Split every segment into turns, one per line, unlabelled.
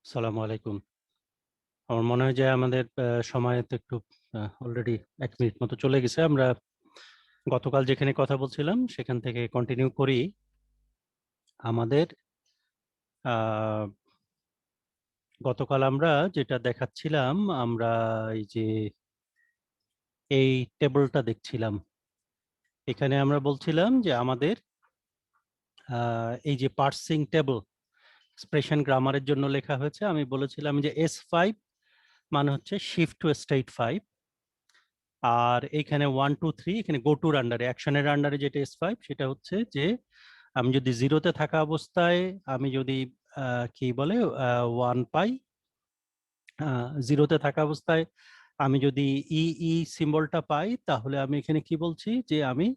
আসসালামু আলাইকুম। আমার মনে হয় যে আমাদের সময় তো একটু অলরেডি ১ মিনিট মতো চলে গেছে। আমরা গতকাল যেখানে কথা বলছিলাম সেখান থেকে কন্টিনিউ করি। আমাদের আ গতকাল আমরা যেটা দেখাচ্ছিলাম, আমরা এই যে এই টেবলটা দেখছিলাম। এখানে আমরা বলছিলাম যে আমাদের এই যে পার্সিং টেবল এক্সপ্রেশন গ্রামারের জন্য লেখা হয়েছে। আমি বলেছিলাম যে S5 মানে হচ্ছে শিফট টু স্টেট 5। আর এখানে 1 2 3 এখানে গো টুর আন্ডারে অ্যাকশনের আন্ডারে যেটা S5 সেটা হচ্ছে যে আমি যদি জিরোতে থাকা অবস্থায় আমি যদি কি বলে 1 পাই, জিরোতে থাকা অবস্থায় আমি যদি ই সিম্বলটা পাই তাহলে আমি এখানে কি বলছি যে আমি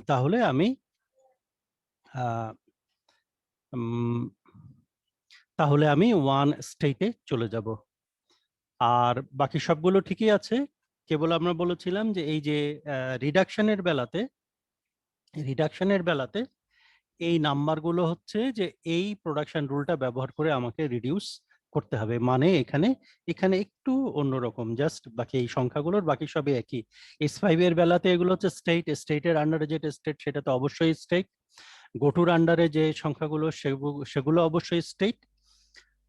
তাহলে আমি আহ, উম, তাহলে আমি 1 স্টেটে চলে যাব। আর বাকি সবগুলো ঠিকই আছে, কেবল আমরা বলেছিলাম যে এই যে রিডাকশনের বেলাতে রিডাকশনের বেলাতে এই নাম্বারগুলো হচ্ছে যে এই প্রোডাকশন রুলটা ব্যবহার করে আমাকে রিডিউস করতে হবে। মানে এখানে এখানে একটু অন্যরকম, জাস্ট বাকি এই সংখ্যাগুলোর বাকি সবই একই। S5 এর বেলাতে এগুলো হচ্ছে স্টেট, স্টেটের আন্ডারে যেটা স্টেট সেটা তো অবশ্যই স্টেট। গোটুর আন্ডারে যে সংখ্যাগুলো সেগুলো অবশ্যই স্টেট।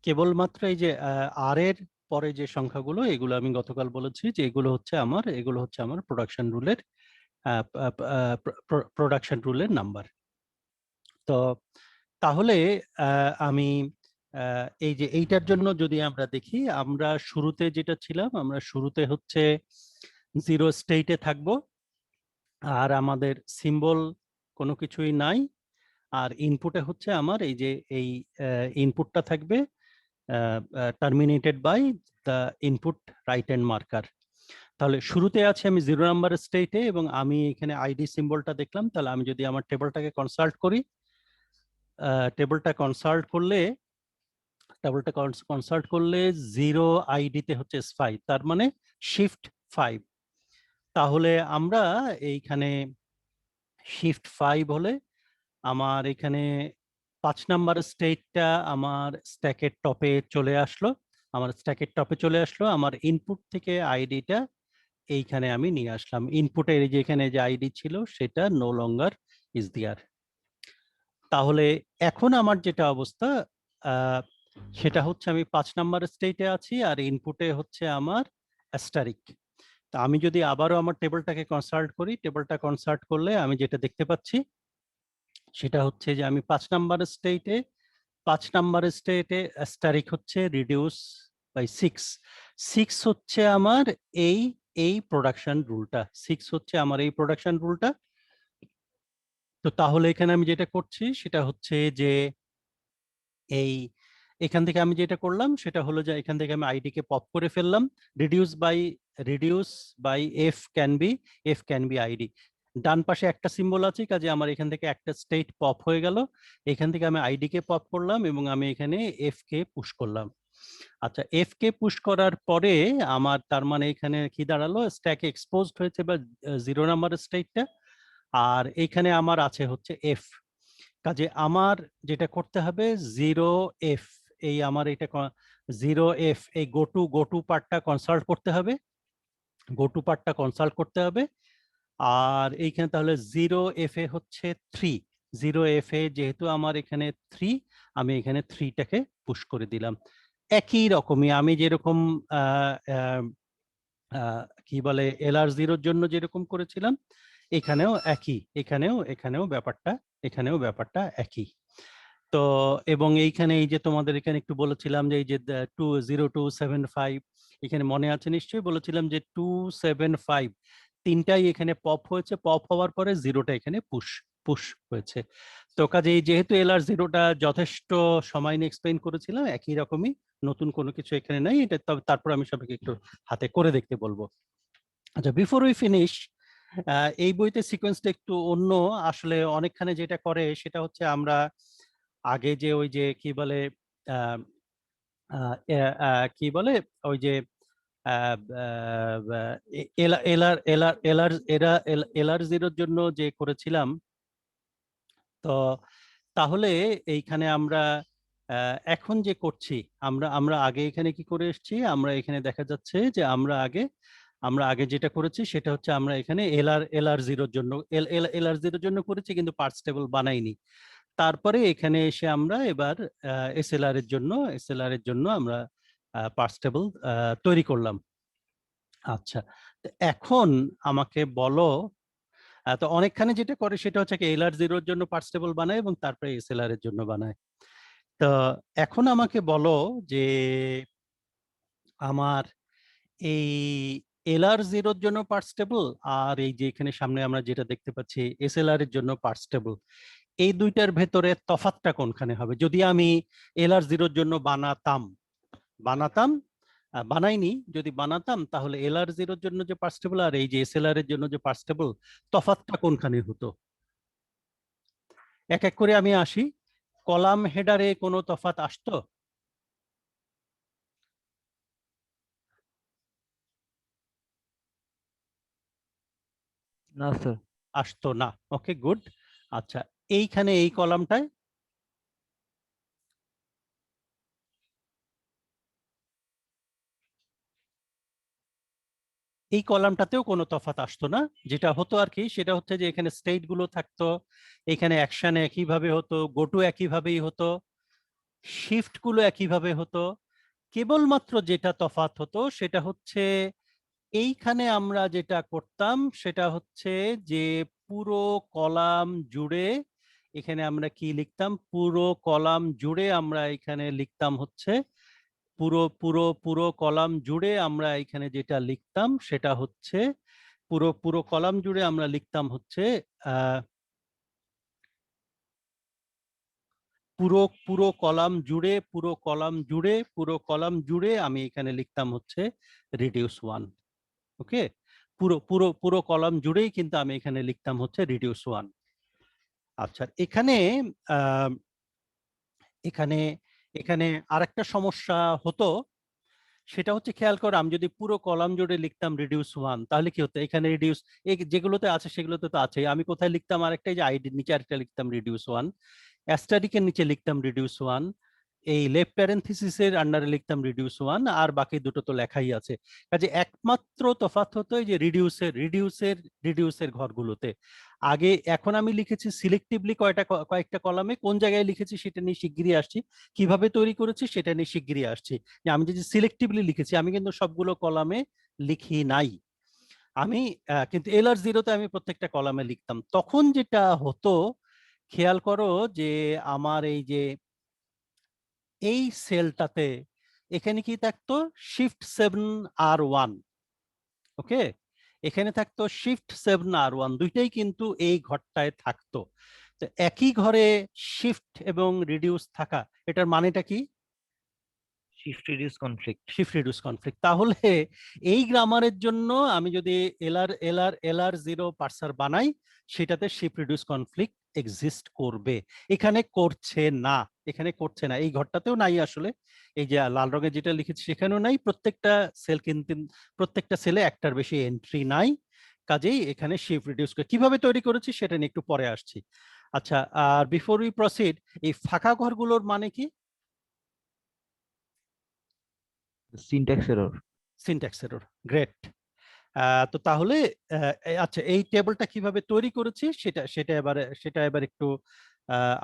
কেবলমাত্র এই যে আর এর পরে যে সংখ্যাগুলো এগুলো আমি গতকাল বলেছি যে এগুলো হচ্ছে আমার প্রোডাকশন রুলের নাম্বার। তো তাহলে আমি এই যে এইটার জন্য যদি আমরা দেখি, আমরা শুরুতে যেটা ছিলাম, আমরা শুরুতে হচ্ছে জিরো স্টেটে থাকবো আর আমাদের সিম্বল কোনো কিছুই নাই। আর ইনপুটে হচ্ছে আমার এই যে এই ইনপুটটা থাকবে terminated by the input right hand marker. তাহলে শুরুতে আছে আমি 0 নাম্বার স্টেটে এবং আমি এখানে আইডি সিম্বলটা দেখলাম। তাহলে আমি যদি আমার টেবিলটাকে কনসাল্ট করি, টেবিলটা কনসাল্ট করলে 0 আইডিতে হচ্ছে S5, তার মানে শিফট 5। তাহলে আমরা এইখানে শিফট 5 হলে আমার এখানে 5 নাম্বার স্টেটটা আমার স্ট্যাকের টপে চলে আসলো। আমার ইনপুট থেকে আইডিটা এইখানে আমি নিয়ে আসলাম। ইনপুটের যেখানে যে আইডি ছিল সেটা নো লঙ্গার ইজ দেয়ার। তাহলে এখন আমার যেটা অবস্থা, আহ, সেটা হচ্ছে আমি 5 নাম্বার স্টেটে আছি আর ইনপুটে হচ্ছে আমার অ্যাস্টারিক। তা আমি যদি আবারও আমার টেবিলটাকে কনসাল্ট করি, টেবিলটা কনসাল্ট করলে আমি যেটা দেখতে পাচ্ছি সেটা হচ্ছে যে আমি 5 নাম্বার স্টেটে অ্যাস্টারিক হচ্ছে রিডিউস বাই 6। 6 হচ্ছে আমার এই এই প্রোডাকশন রুলটা, 6 হচ্ছে আমার এই প্রোডাকশন রুলটা। তো তাহলে এখানে আমি যেটা করছি সেটা হচ্ছে যে এই এখান থেকে আমি যেটা করলাম সেটা হলো যে এখান থেকে আমি আইডি কে পপ করে ফেললাম। Reduce by F can be ID. ডান পাশে একটা সিম্বল আছে, কাজে আমার এখান থেকে একটা স্টেট পপ হয়ে গেল। এখান থেকে আমি আইডি কে পপ করলাম এবং আমি এখানে এফ কে পুশ করলাম। আচ্ছা, এফ কে পুশ করার পরে আমার তার মানে এখানে কি দাঁড়ালো, স্ট্যাক এক্সপোজড হয়েছে বা 0 নাম্বার স্টেটটা। আর এইখানে আমার আছে হচ্ছে এফ। কাজে আমার যেটা করতে হবে 0 এফ, এই আমার এটা 0 এফ এই গো টু পার্টটা কনসাল্ট করতে হবে, আর এইখানে তাহলে 0 এফ এ হচ্ছে 3। 0 এফ এ যেহেতু আমার এখানে 3, আমি এখানে 3টাকে পুশ করে দিলাম। একই রকমই আমি যেরকম আহ, আহ, কি বলে LR0 জন্য যেরকম করেছিলাম, এখানেও ব্যাপারটা একই। তো এবং এইখানে এই যে তোমাদের এখানে একটু বলেছিলাম যে এই যে 20275, এখানে মনে আছে নিশ্চয়ই, বলেছিলাম যে 275 তিনটাই এখানে পপ হয়েছে, পপ হওয়ার পরে জিরোটা এখানে পুশ পুশ হয়েছে। তো কাজে যেহেতু LR0টা যথেষ্ট সময় নিয়ে এক্সপ্লেইন করেছিলাম, একই রকমই, নতুন কোনো কিছু এখানে নাই। এটা তবে তারপর আমি সবাইকে একটু হাতে করে দেখতে বলবো। আচ্ছা, বিফোর উই ফিনিশ, এই বইতে সিকোয়েন্সটা একটু অন্য। আসলে অনেকখানে যেটা করে সেটা হচ্ছে আমরা আগে যে ওই যে কি বলে আহ, আহ, কি বলে ওই যে LR0 জন্য যে করেছিলাম। তো তাহলে এইখানে আমরা এখন যে করছি আমরা আমরা আগে এখানে কি করে এসেছি, আমরা এখানে দেখা যাচ্ছে যে আমরা আগে যেটা করেছি সেটা হচ্ছে আমরা এখানে এলআর জিরোর জন্য এলআর জিরোর জন্য করেছি কিন্তু পার্টস টেবল বানাইনি। তারপরে এখানে এসে আমরা এবার এসএলআর এর জন্য আমরা পার্টস টেবল তৈরি করলাম। আচ্ছা, তো এখন আমাকে বলো, তো অনেকখানে যেটা করে সেটা হচ্ছে এলআর জিরোর জন্য পার্টস টেবল বানায় এবং তারপরে এসএলআর এর জন্য বানায়। তো এখন আমাকে বলো যে আমার এই এলআর জিরোর জন্য পার্টস টেবল আর এই যে এখানে সামনে আমরা যেটা দেখতে পাচ্ছি এসএলআর এর জন্য পার্টস টেবল, এই দুইটার ভেতরে তফাৎটা কোনখানে হবে? যদি আমি এলআর জিরোর জন্য বানাতাম বানাইনি, যদি বানাতাম তাহলে এলআর জিরোর জন্য যে পার্টস টেবল আর এই যে এসএলআর এর জন্য যে পার্টস টেবল, তফাৎটা কোনখানে হতো? এক এক করে আমি আসি। কলাম হেডারে কোনো তফাৎ আসতো?
না স্যার।
আসতো না। ওকে, গুড। আচ্ছা, এইখানে এই কলামটায় এই কলামটাতেও কোনো তফাৎ আসতো না। যেটা হতো আর কি সেটা হচ্ছে যে এখানে স্টেট গুলো থাকতো, এখানে অ্যাকশন একইভাবে হতো, গোটু একইভাবেই হতো, শিফট গুলো একইভাবে হতো। কেবলমাত্র যেটা তফাৎ হতো সেটা হচ্ছে এইখানে আমরা যেটা করতাম সেটা হচ্ছে যে পুরো কলাম জুড়ে এখানে আমরা কি লিখতাম, পুরো কলাম জুড়ে আমরা এখানে লিখতাম হচ্ছে পুরো পুরো পুরো কলাম জুড়ে আমরা এখানে যেটা লিখতাম সেটা হচ্ছে পুরো পুরো কলাম জুড়ে আমরা লিখতাম হচ্ছে আহ পুরো পুরো কলাম জুড়ে পুরো কলাম জুড়ে আমি এখানে লিখতাম হচ্ছে রিডিউস ওয়ান। ওকে, পুরো পুরো পুরো কলাম জুড়েই কিন্তু আমি এখানে লিখতাম হচ্ছে রিডিউস ওয়ান। আচ্ছা, এখানে আহ এখানে এখানে আরেকটা সমস্যা হতো, সেটা হচ্ছে খেয়াল করো আমি যদি পুরো কলাম জুড়ে লিখতাম রিডিউস ওয়ান তাহলে কি হতো, এখানে রিডিউস যেগুলোতে আছে সেগুলোতে তো আছে, আমি কোথায় লিখতাম আরেকটা, যে আইডির নিচে আরেকটা লিখতাম রিডিউস ওয়ান, অ্যাস্টারিকের নিচে লিখতাম রিডিউস ওয়ান, এই লেফট প্যারেনথিসিসের আন্ডারে লিখতাম রিডিউস ওয়ান, আর বাকি দুটো তো লেখাই আছে। কাজে একমাত্র তফাৎ হতো এই যে রিডিউসের ঘরগুলোতে। আগে এখন আমি লিখেছি সিলেক্টিভলি কয়েকটা কলামে, কোন জায়গায় লিখেছি সেটা নিয়ে শিগগিরই আসছি, কিভাবে তৈরি করেছি সেটা নিয়ে শিগগিরই আসছি। যে আমি যদি সিলেক্টিভলি লিখেছি আমি কিন্তু সবগুলো কলামে লিখি নাই। আমি কিন্তু এলআর জিরোতে আমি প্রত্যেকটা কলামে লিখতাম। তখন যেটা হতো খেয়াল করো যে আমার এই সেলটাতে এখানে কি থাকতো, Shift 7R1। ওকে, এখানে থাকতো Shift 7R1, দুইটাই কিন্তু এই ঘরটায় থাকতো। তো একই ঘরে শিফট এবং রিডিউস থাকা, এটার মানেটা কি?
Shift reduce conflict.
Shift reduce conflict. তাহলে এই গ্রামারের জন্য আমি যদি এলআর জিরো পার্সার বানাই সেটাতে শিফট রিডিউস কনফ্লিক্ট এক্সিস্ট করবে। এখানে করছে না, এই ঘরটাতেও নাই আসলে। এই যে লাল রঙে যেটা লিখেছি সেখানেও নাই, প্রত্যেকটা সেল কিন্তু প্রত্যেকটা সেলে একটার বেশি এন্ট্রি নাই। কাজেই এখানে শিফট রিডিউস কিভাবে তৈরি করেছি সেটা নিয়ে একটু পরে আসছি। আচ্ছা, আর বিফোর উই প্রসিড, এই ফাঁকা ঘরগুলোর মানে কি?
Syntax error.
Syntax error, great. তো তাহলে আচ্ছা, এই টেবিলটা কিভাবে তৈরি করেছি সেটা এবার একটু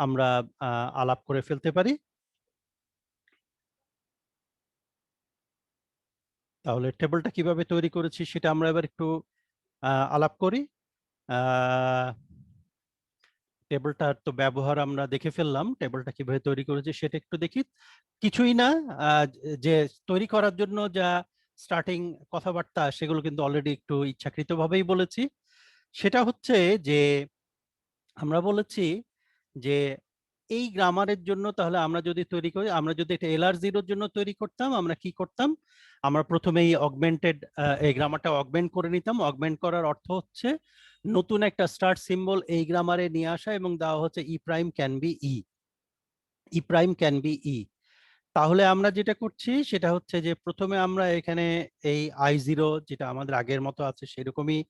আমরা আলাপ করে ফেলতে পারি। তাহলে টেবিলটা কিভাবে তৈরি করেছি সেটা আমরা এবার একটু আলাপ করি। টেবিলটার তো ব্যবহার আমরা দেখে ফেললাম, টেবিলটা কিভাবে তৈরি করেছি সেটা একটু দেখি। কিছুই না, যে তৈরি করার জন্য যা স্টার্টিং কথাবার্তা সেগুলো কিন্তু অলরেডি একটু ইচ্ছাকৃতভাবেই বলেছি। সেটা হচ্ছে যে আমরা বলেছি যে এই গ্রামারের জন্য তাহলে আমরা যদি তৈরি করি, আমরা যদি এটা এলআর জিরোর জন্য তৈরি করতাম আমরা কি করতাম, আমরা প্রথমে এই গ্রামারটা অগমেন্ট করে নিতাম। অগমেন্ট করার অর্থ হচ্ছে নতুন একটা স্টার্ট সিম্বল এই গ্রামারে নিয়ে আসা এবং দেওয়া হচ্ছে E prime can be E. তাহলে আমরা যেটা করছি সেটা হচ্ছে যে প্রথমে আমরা এখানে এই I0 যেটা আমাদের আগের মতো আছে সেরকমই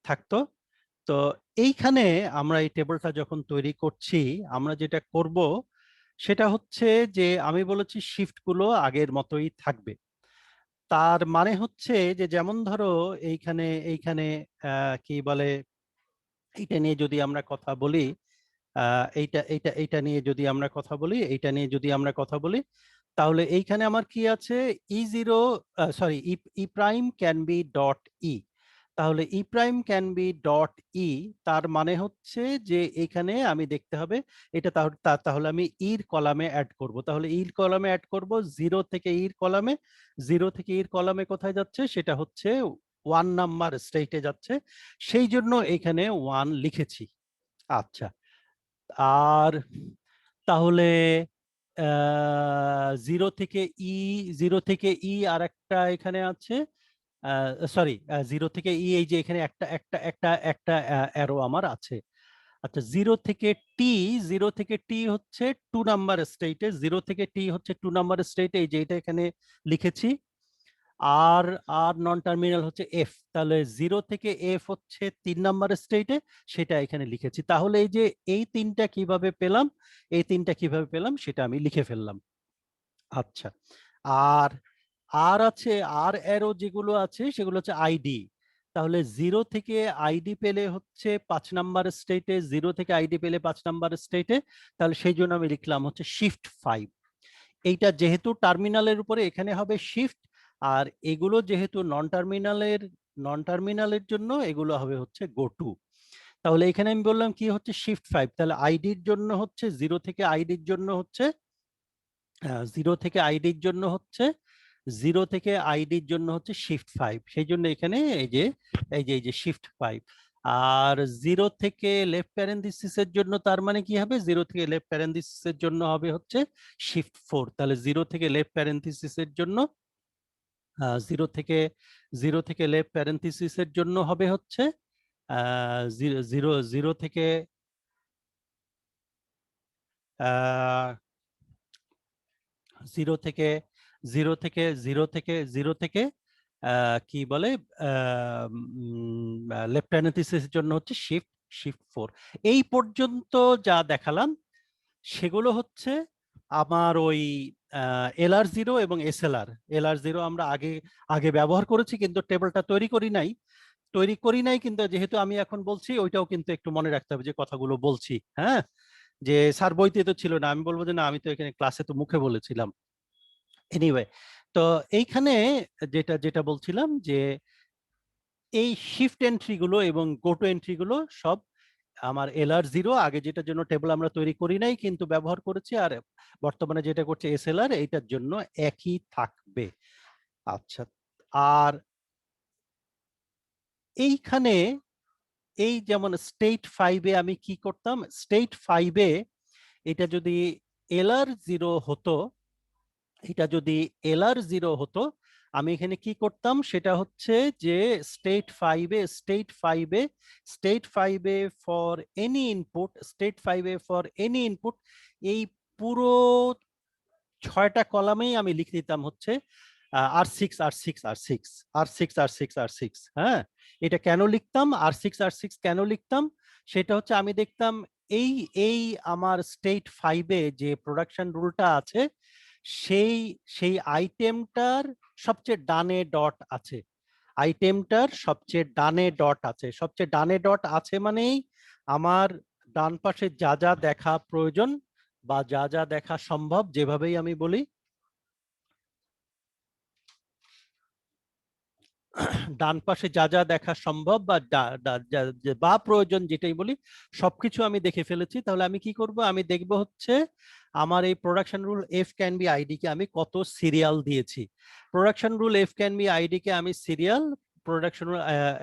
থাকতো। তো এইখানে আমরা এই টেবিলটা যখন তৈরি করছি আমরা যেটা করব সেটা হচ্ছে যে আমি বলেছি শিফট গুলো আগের মতোই থাকবে। তার মানে হচ্ছে যে যেমন ধরো এইখানে এইখানে কি বলে, এইটা নিয়ে যদি আমরা কথা বলি, এইটা নিয়ে যদি আমরা কথা বলি, এইটা নিয়ে যদি আমরা কথা বলি, তাহলে এইখানে আমার কি আছে, E zero, sorry, E prime can be dot E. তাহলে E prime can be dot E, তার মানে হচ্ছে যে এখানে আমি দেখতে হবে এটা, তাহলে আমি ইর কলামে অ্যাড করব। তাহলে ইর কলামে অ্যাড করব, জিরো থেকে ইর কলামে, জিরো থেকে ইর কলামে কোথায় যাচ্ছে, সেটা হচ্ছে 1 নাম্বার স্টেটে যাচ্ছে, সেই জন্য এখানে 1 লিখেছি। আচ্ছা, আর তাহলে জিরো থেকে ই, জিরো থেকে ই আর একটা এখানে আছে, সরি, জিরো থেকে ই, এই যে এখানে একটা একটা একটা একটা অ্যারো আমার আছে। আচ্ছা, জিরো থেকে টি, জিরো থেকে টি হচ্ছে 2 নাম্বার স্টেটে, জিরো থেকে টি হচ্ছে 2 নাম্বার স্টেটে, এই যে এটা এখানে লিখেছি। আর আর নন টার্মিনাল হচ্ছে এফ, তাহলে জিরো থেকে এফ হচ্ছে 3 নাম্বার স্টেটে, সেটা এখানে লিখেছি। তাহলে এই যে এই তিনটা কিভাবে পেলাম, এই তিনটা কিভাবে পেলাম সেটা আমি লিখে ফেললাম। আচ্ছা, আর আর আছে, আর অ্যারো যেগুলো আছে সেগুলো হচ্ছে আইডি। তাহলে জিরো থেকে আইডি পেলে হচ্ছে 5 নাম্বার স্টেটে, জিরো থেকে আইডি পেলে 5 নাম্বার স্টেটে, তাহলে সেই জন্য আমি লিখলাম হচ্ছে শিফট 5। এইটা যেহেতু টার্মিনালের উপরে, এখানে হবে শিফট, আর এগুলো যেহেতু নন টার্মিনালের জন্য এগুলো হবে হচ্ছে গো টু। তাহলে এখানে আমি বললাম কি হচ্ছে শিফট 5, তাহলে আইডির জন্য হচ্ছে জিরো থেকে আইডির জন্য হচ্ছে, জিরো থেকে আইডির জন্য হচ্ছে, জিরো থেকে আইডির জন্য হচ্ছে শিফট 5, সেই জন্য এখানে এই যে শিফট 5। আর জিরো থেকে লেফট প্যারেন্থিসিসের জন্য তার মানে কি হবে, জিরো থেকে লেফট প্যারেন্থিসিসের জন্য হবে হচ্ছে শিফট 4। তাহলে জিরো থেকে লেফট প্যারেন্থিসিসের জন্য, জিরো থেকে লেফট প্যারেন্থিসিসের জন্য হবে হচ্ছে জিরো জিরো জিরো থেকে জিরো থেকে জিরো থেকে কি বলে, লেফট প্যারেন্থিসিসের জন্য হচ্ছে শিফট 4। এই পর্যন্ত যা দেখালাম সেগুলো হচ্ছে আমার ওই এলআর জিরো এবং এসএলআর। এলআর জিরো আমরা আগে আগে ব্যবহার করেছি কিন্তু টেবিলটা তৈরি করি নাই, কিন্তু যেহেতু আমি এখন বলছি ওইটাও কিন্তু একটু মনে রাখতে হবে যে কথাগুলো বলছি। হ্যাঁ, যে স্যার বইতে তো ছিল না, আমি বলবো যে না আমি তো এখানে ক্লাসে তো মুখে বলেছিলাম। এনিওয়ে, তো এইখানে যেটা যেটা বলছিলাম যে এই শিফট এন্ট্রি গুলো এবং গো টু এন্ট্রি গুলো সব আমার এলআর জিরো, আগে যেটার জন্য টেবিল আমরা তৈরি করি নাই কিন্তু ব্যবহার করেছি, আর বর্তমানে যেটা করছে এসএলআর, এইটার জন্য একই থাকবে। আচ্ছা, আর এইখানে এই যেমন স্টেট 5-এ আমি কি করতাম, স্টেট 5-এ এটা যদি এলআর জিরো হতো, এটা যদি এলআর জিরো হতো, আমি এখানে কি করতাম সেটা হচ্ছে যে স্টেট 5-এ ফর এনি ইনপুট, এই পুরো 6টা কলামেই আমি লিখে দিতাম হচ্ছে আর সিক্স। হ্যাঁ, এটা কেন লিখতাম, আর সিক্স কেন লিখতাম, সেটা হচ্ছে আমি দেখতাম এই এই আমার স্টেট 5-এ যে প্রোডাকশন রুলটা আছে, সেই সেই আইটেমটার সবচেয়ে ডানে ডট আছে, সবচেয়ে ডানে ডট আছে মানেই আমার ডান পাশে যা যা দেখা প্রয়োজন বা যা যা দেখা সম্ভব, যেভাবেই আমি বলি, ডান পাশে যা যা দেখা সম্ভব বা বা প্রয়োজন যেটাই বলি, সবকিছু আমি দেখে ফেলেছি। তাহলে আমি কি করব, আমি দেখব হচ্ছে আমার এই production rule F can be ID কে আমি কত সিরিয়াল দিয়েছি। Production rule F can be ID কে আমি serial, production rule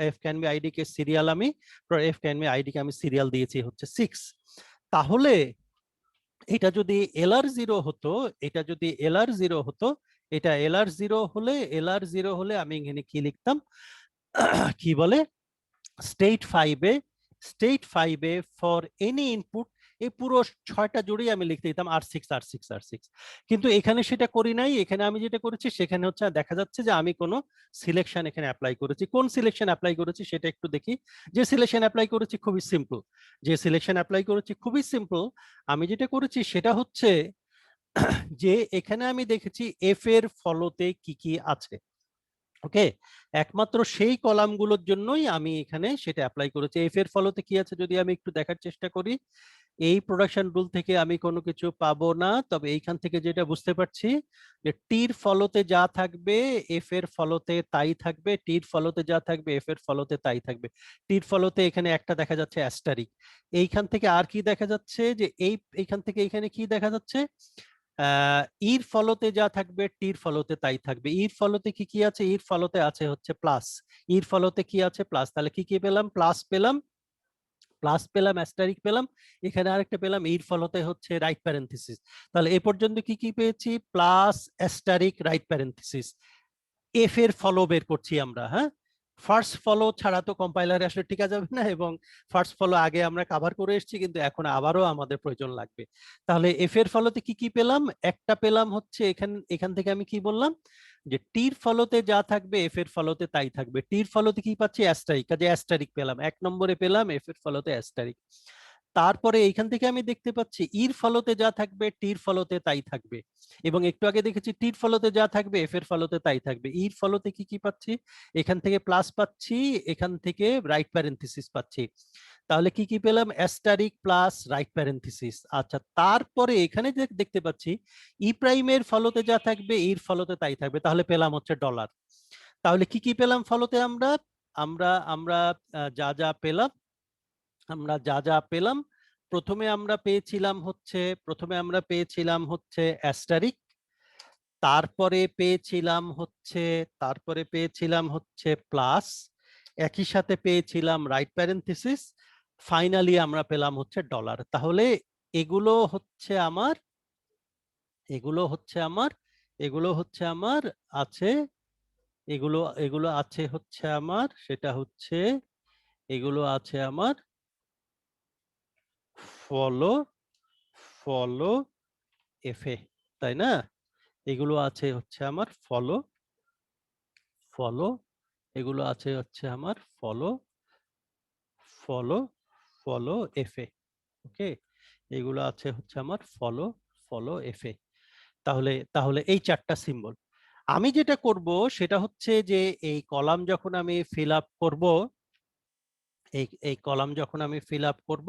F can be ID কে সিরিয়াল আমি এফ ক্যান বি আইডি কে আমি সিরিয়াল দিয়েছি হচ্ছে 6। তাহলে এটা যদি এলআর জিরো হতো, এটা যদি এলআর জিরো হতো, এটা এলআর জিরো হলে আমি এখানে কি লিখতাম, কি বলে, স্টেট 5-এ ফর এনি ইনপুট, এই পুরো 6টা জুড়েই আমি লিখতে দিতাম আর সিক্স। কিন্তু এখানে সেটা করি নাই, এখানে আমি যেটা করেছি সেখানে হচ্ছে দেখা যাচ্ছে যে আমি কোনো সিলেকশন এখানে অ্যাপ্লাই করেছি। কোন সিলেকশন অ্যাপ্লাই করেছি সেটা একটু দেখি। যে সিলেকশন অ্যাপ্লাই করেছি খুবই সিম্পল, আমি যেটা করেছি সেটা হচ্ছে যে এখানে আমি দেখেছি এফ এর ফলোতে কি কি আছে। ওকে, একমাত্র সেই কলামগুলোর জন্যই আমি এখানে সেটা অ্যাপ্লাই করেছি। এফ এর ফলোতে কি আছে যদি আমি একটু দেখার চেষ্টা করি, এই প্রোডাকশন রুল থেকে আমি কোনো কিছু পাবো না, তবে এইখান থেকে যেটা বুঝতে পারছি যে টির ফলোতে যা থাকবে এফ এর ফলোতে তাই থাকবে, টির ফলোতে যা থাকবে এফ এর ফলোতে তাই থাকবে। টির ফলোতে এখানে একটা দেখা যাচ্ছে অ্যাস্টারিক, এইখান থেকে আর কি দেখা যাচ্ছে যে এইখান থেকে এখানে কি দেখা যাচ্ছে, ইর ফলতে যা থাকবে টির ফলতে তাই থাকবে। ইর ফলতে কি কি আছে, ইর ফলতে আছে হচ্ছে প্লাস, ইর ফলতে কি আছে প্লাস, তাহলে কি কি পেলাম, প্লাস পেলাম, প্লাস পেলাম, অ্যাস্টারিক পেলাম, এখানে আরেকটা পেলাম ইর ফলতে হচ্ছে রাইট প্যারেন্থেসিস। তাহলে এ পর্যন্ত কি কি পেয়েছি, plus, asterisk, right parenthesis. F এর ফলো বের করছি আমরা। হ্যাঁ, ফার্স্ট ফলো ছাড়া তো কম্পাইলারে আসলে টিকা যাবে না, এবং ফার্স্ট ফলো আগে আমরা কভার করে এসেছি, কিন্তু এখন আবারও আমাদের প্রয়োজন লাগবে। তাহলে এফ এর ফলোতে কি কি পেলাম, একটা পেলাম হচ্ছে এখান থেকে আমি কি বললাম যে টির ফলোতে যা থাকবে এফ এর ফলোতে তাই থাকবে। টির ফলোতে কি পাচ্ছি, অ্যাস্টারিক, কাজে অ্যাস্টারিক পেলাম, 1 নম্বরে পেলাম এফ এর ফলোতে অ্যাস্টারিক। তারপরে এইখান থেকে আমি দেখতে পাচ্ছি ইর ফলতে যা থাকবে টির ফলতে তাই থাকবে, এবং একটু আগে দেখেছি টির ফলতে যা থাকবে এফ এর ফলতে তাই থাকবে। ইর ফলতে কি কি পাচ্ছি, এখান থেকে প্লাস পাচ্ছি, এখান থেকে রাইট প্যারেন্থেসিস পাচ্ছি। তাহলে কি কি পেলাম, অ্যাস্টারিক প্লাস রাইট প্যারেন্থেসিস। আচ্ছা, তারপরে এখানে যে দেখতে পাচ্ছি ই প্রাইমের ফলতে যা থাকবে ইর ফলতে তাই থাকবে, তাহলে পেলাম হচ্ছে ডলার। তাহলে কি কি পেলাম ফলতে, আমরা আমরা আমরা যা যা পেলাম, আমরা যা যা পেলাম, প্রথমে আমরা পেয়েছিলাম হচ্ছে অ্যাস্টারিক, তারপরে পেয়েছিলাম হচ্ছে প্লাস, একই সাথে পেয়েছিলাম রাইট প্যারেন্থেসিস, ফাইনালি আমরা পেলাম হচ্ছে ডলার। তাহলে এগুলো হচ্ছে আমার এগুলো হচ্ছে আমার এগুলো হচ্ছে আমার আছে এগুলো এগুলো আছে হচ্ছে আমার সেটা হচ্ছে এগুলো আছে আমার ফলো ফলো এফে, তাই না? এগুলো আছে হচ্ছে আমার ফলো ফলো এগুলো আছে হচ্ছে আমার ফলো ফলো ফলো এফে। ওকে, এগুলো আছে হচ্ছে আমার ফলো ফলো এফে। তাহলে তাহলে এই 4টা সিম্বল আমি যেটা করব সেটা হচ্ছে যে এই কলাম যখন আমি ফিল আপ করব, এই কলাম যখন আমি ফিল আপ করব,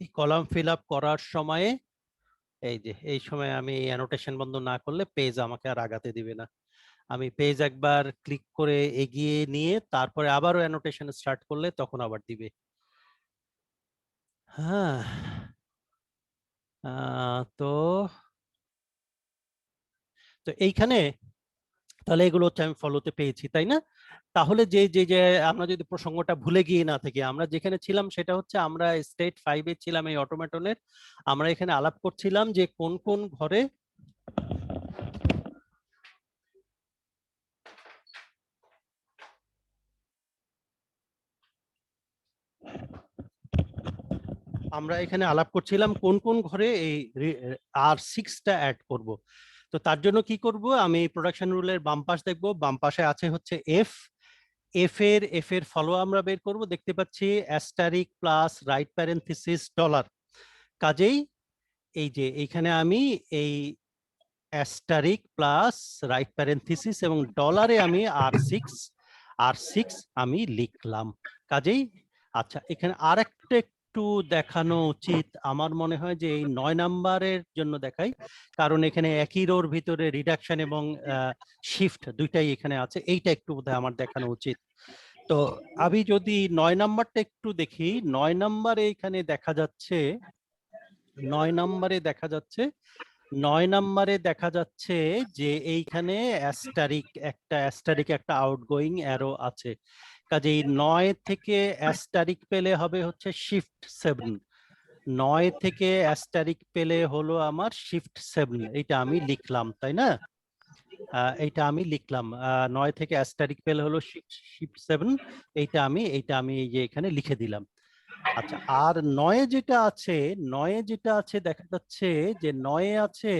এই কলাম ফিল আপ করার সময়ে এই সময় আমি অ্যানোটেশন বন্ধ না করলে পেজ আমাকে আর আগাতে দিবে না। আমি পেজ একবার ক্লিক করে এগিয়ে নিয়ে তারপরে আবারও অ্যানোটেশন স্টার্ট করলে তখন আবার দিবে। হ্যাঁ, তো তো এইখানে তাহলে এগুলো হচ্ছে আমি ফলোতে পেয়েছি, তাই না? তাহলে যে যে যে আমরা যদি প্রসঙ্গটা ভুলে গিয়ে না থাকি, আমরা যেখানে ছিলাম সেটা হচ্ছে আমরা স্টেট 5 এ ছিলাম এই অটোমেটনের। আমরা এখানে আলাপ করছিলাম যে কোন কোন ঘরে কোন কোন ঘরে এই R6টা অ্যাড করব। তো তার জন্য কি করব, আমি প্রোডাকশন রুলের বাম পাশ দেখব, বাম পাশে আছে হচ্ছে এফ এর ফলো আমরা বের করব, দেখতে পাচ্ছি asterisk plus right parenthesis dollar. কাজেই এই যে এইখানে আমি এই অ্যাস্টারিক প্লাস রাইট প্যারেন্থেসিস এবং ডলারে আমি আর সিক্স আমি লিখলাম। কাজেই আচ্ছা, এখানে আরেকটা একটু দেখানো উচিত আমার মনে হয় যে এই 9 নাম্বারের জন্য দেখাই, কারণ এখানে একই রোর ভিতরে রিডাকশন এবং শিফট দুইটাই এখানে আছে, এইটা একটু বোধহয় আমার দেখানো উচিত। তো আমি যদি 9 নাম্বারটা একটু দেখি, 9 নাম্বারে এখানে দেখা যাচ্ছে 9 নাম্বারে দেখা যাচ্ছে যে এইখানে অ্যাস্টারিক একটা আউটগোয়িং অ্যারো আছে। কাজেই 9 থেকে অ্যাস্টারিক পেলে হবে হচ্ছে শিফট 7, 9 থেকে অ্যাস্টারিক পেলে হলো আমার শিফট 7, এইটা আমি লিখলাম, তাই না? এইটা আমি লিখলাম, 9 থেকে অ্যাস্টারিক পেলে হলো শিফট 7, এইটা আমি এই যে এখানে লিখে দিলাম। আচ্ছা, আর 9 যেটা আছে দেখা যাচ্ছে যে 9 আছে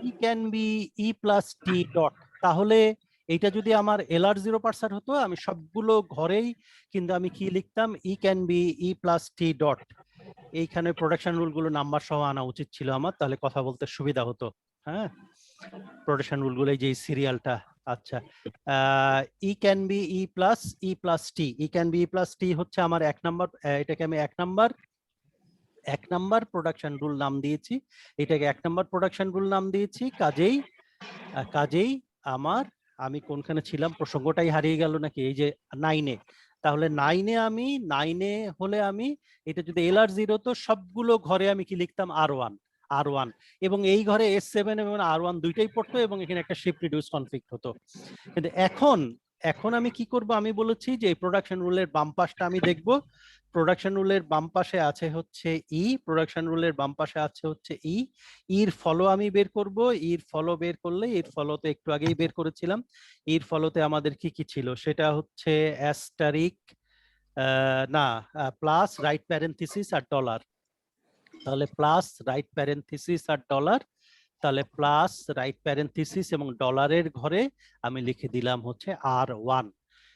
E can be E plus T dot. তাহলে এইটা যদি আমার LR0 পার্সার হতো, আমি সবগুলো ঘরেই কিন্তু আমি কি লিখতাম, E can be E plus T dot. এইখানে প্রোডাকশন রুলগুলো নাম্বার সহ আনা উচিত ছিল আমার, তাহলে কথা বলতে সুবিধা হতো। হ্যাঁ, প্রোডাকশন রুলগুলো এই যে সিরিয়ালটা। আচ্ছা, E can be E plus T, E can be E plus T হচ্ছে আমার 1 নাম্বার, এটাকে আমি 1 নাম্বার প্রোডাকশন রুল নাম দিয়েছি, এটাকে 1 নাম্বার প্রোডাকশন রুল নাম দিয়েছি। কাজেই আমার, আমি কোনখানে ছিলাম, প্রসঙ্গটাই হারিয়ে গেল নাকি, এই যে 9-এ। তাহলে 9-এ হলে আমি এটা যদি LR0 তো সবগুলো ঘরে আমি কি লিখতাম, R1, এবং এই ঘরে S7 এবং R1 দুইটাই পড়তো, এবং এখানে একটা শিফট রিডিউস কনফ্লিক্ট হতো। কিন্তু এখন আমি কি করব, আমি বলেছি যে এই প্রোডাকশন রুলের বাম পাশটা আমি দেখব। প্রোডাকশন রুলের বাম পাশে আছে হচ্ছে ই, প্রোডাকশন রুলের বাম পাশে আছে হচ্ছে ই, এর ফলো আমি বের করব। এর ফলো বের করলে, এর ফলোতে একটু আগেই বের করেছিলাম, এর ফলোতে আমাদের কি কি ছিল, সেটা হচ্ছে অ্যাস্টারিক, না, প্লাস রাইট প্যারেনথিসিস আর ডলার। তাহলে প্লাস রাইট প্যারেনথিসিস আর ডলার, তাহলে প্লাস রাইট প্যারেনথিসিস এবং ডলারের ঘরে আমি লিখে দিলাম হচ্ছে R1।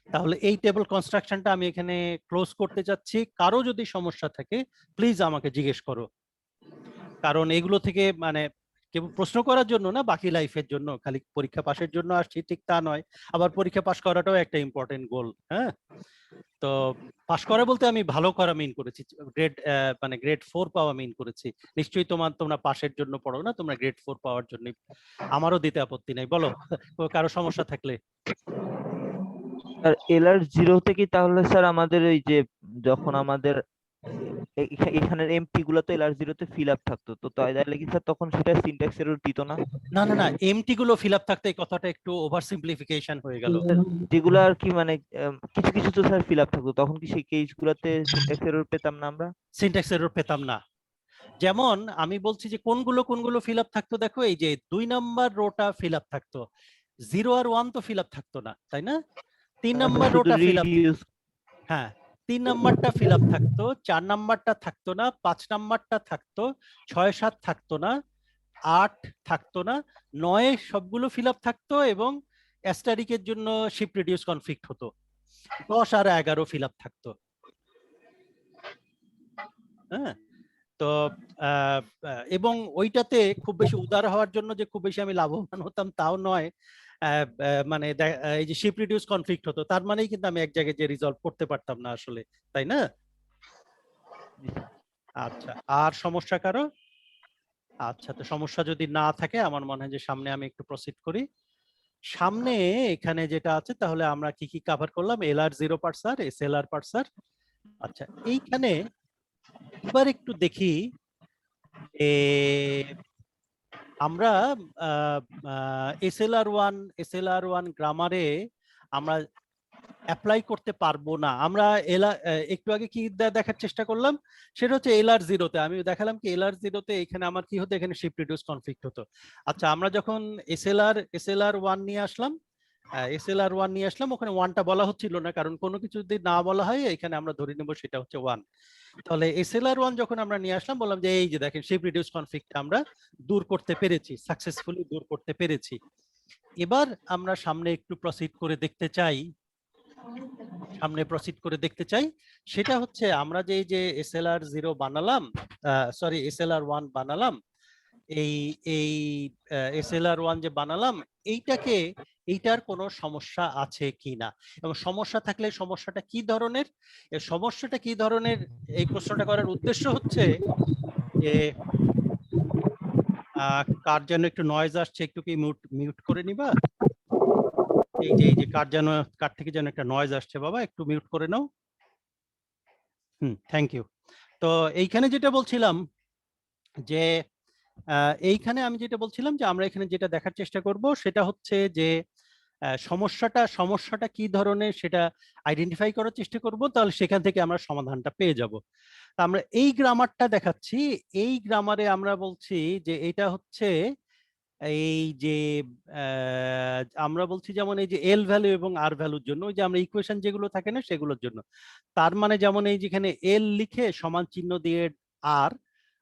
তাহলে এই টেবিল কনস্ট্রাকশনটা আমি এখানে ক্লোজ করতে যাচ্ছি। কারো যদি সমস্যা থাকে প্লিজ আমাকে জিজ্ঞেস করো, কারণ এগুলো থেকে মানে কেবল প্রশ্ন করার জন্য না, বাকি লাইফের জন্য, খালি পরীক্ষা পাশের জন্য আসছি ঠিক তা নয়, আবার পরীক্ষা পাশ করাটাও একটা ইম্পর্টেন্ট গোল। হ্যাঁ, তো পাশ করা বলতে আমি ভালো করা মিন করেছি, মানে গ্রেড 4 পাওয়া মিন করেছি। নিশ্চয়ই তোমরা পাশের জন্য পড়ো না, তোমরা গ্রেড 4 পাওয়ার জন্য। আমারও দিতে আপত্তি নাই, বলো কারো সমস্যা থাকলে।
স্যার LR0 থেকে তাহলে স্যার আমাদের ওই যে যখন আমাদের এখানের এমটি গুলো তো LR0 তে ফিল আপ থাকতো, তো তাহলে কি স্যার তখন সেটা সিনট্যাক্স এরর দিত না?
না না না, এমটি গুলো ফিল আপ থাকতে এই কথাটা একটু ওভার সিম্পলিফিকেশন হয়ে গেল।
যেগুলো আর কি মানে কিছু কিছু তো স্যার ফিল আপ থাকতো, তখন কি সেই কেস গুলাতে সিনট্যাক্স এরর পেতাম না আমরা?
সিনট্যাক্স এরর পেতাম না। যেমন আমি বলছি যে কোনগুলো ফিল আপ থাকতো, দেখো এই যে 2 নাম্বার রোটা ফিল আপ থাকতো, 0 আর 1 তো ফিল আপ থাকতো না, তাই না? 3 নাম্বার
শুধু
রোটা ফিল আপ,
রিডিউস।
হ্যাঁ 3 নাম্বারটা ফিল আপ থাকতো, 4 নাম্বারটা থাকতো না, 5 নাম্বারটা থাকতো, 6-7 থাকতো না, 8 থাকতো না, 9 সবগুলো ফিল আপ থাকতো, এবং অ্যাস্টারিকের জন্য শিফট রিডিউস কনফ্লিক্ট হতো, 10 আর 11 ফিল আপ থাকতো। হ্যাঁ, তো এবং ওইটাতে খুব বেশি উদার হওয়ার জন্য যে খুব বেশি আমি লাভবান হতাম তাও নয়, মানে এই যে শিফট রিডিউস কনফ্লিক্ট হতো, তার মানেই কিন্তু আমি এক জায়গায় যে রিজলভ করতে পারতাম না আসলে, তাই না? আচ্ছা, আর সমস্যা কারো? আচ্ছা, তো সমস্যা যদি না থাকে আমার মনে হয় যে সামনে আমি একটু প্রসিড করি। সামনে এখানে যেটা আছে, তাহলে আমরা কি কি কভার করলাম, LR0 পার্সার, SLR পার্সার। আচ্ছা, এইখানে এবার একটু দেখি আমরা SLR1 গ্রামারে আমরা অ্যাপ্লাই করতে পারবো না। আমরা একটু আগে কি দেখার চেষ্টা করলাম, সেটা হচ্ছে LR0 তে আমি দেখালাম কি LR0 তে এখানে আমার কি হতো, এখানে শিফট রিডিউস কনফ্লিক্ট হতো। আচ্ছা, আমরা যখন SLR1 নিয়ে আসলাম, SLR1 নিয়ে আসলাম, ওখানে 1টা বলা হচ্ছিল না, কারণ কোনো কিছু যদি না বলা হয় এখানে আমরা ধরে নেব সেটা হচ্ছে 1। তাহলে SLR1 যখন আমরা নিয়ে আসলাম, বললাম যে এই যে দেখেন শিফট রিডিউস কনফ্লিক্ট আমরা দূর করতে পেরেছি, সাকসেসফুলি দূর করতে পেরেছি। এবার আমরা সামনে একটু প্রসিড করে দেখতে চাই, সেটা হচ্ছে আমরা যে এই যে SLR0 বানালাম, সরি SLR1 বানালাম, এই এই SLR1 যে বানালাম, এইটার কোনো সমস্যা আছে কিনা, এবং সমস্যা থাকলে সমস্যাটা কি ধরনের, এই প্রশ্নটা করার উদ্দেশ্য হচ্ছে যে কার যেন একটু নয়েজ আসছে, একটু কি মিউট করে নিবা? এই যে কার থেকে যেন একটা নয়েজ আসছে, বাবা একটু মিউট করে নাও। Thank you. তো এইখানে যেটা বলছিলাম যে যে আমরা এখানে যেটা দেখার চেষ্টা করব সেটা হচ্ছে যে সমস্যাটা কি ধরনের সেটা আইডেন্টিফাই করার চেষ্টা করব, তাহলে সেখান থেকে আমরা সমাধানটা পেয়ে যাব। আমরা এই গ্রামারটা দেখাচ্ছি, এই গ্রামারে আমরা বলছি যে এটা হচ্ছে এই যে আমরা বলছি যেমন এই যে এল ভ্যালু এবং আর ভ্যালুর জন্য, ওই যে আমরা ইকুয়েশন যেগুলো থাকে না সেগুলোর জন্য, তার মানে যেমন এই যেখানে এল লিখে সমান চিহ্ন দিয়ে আর,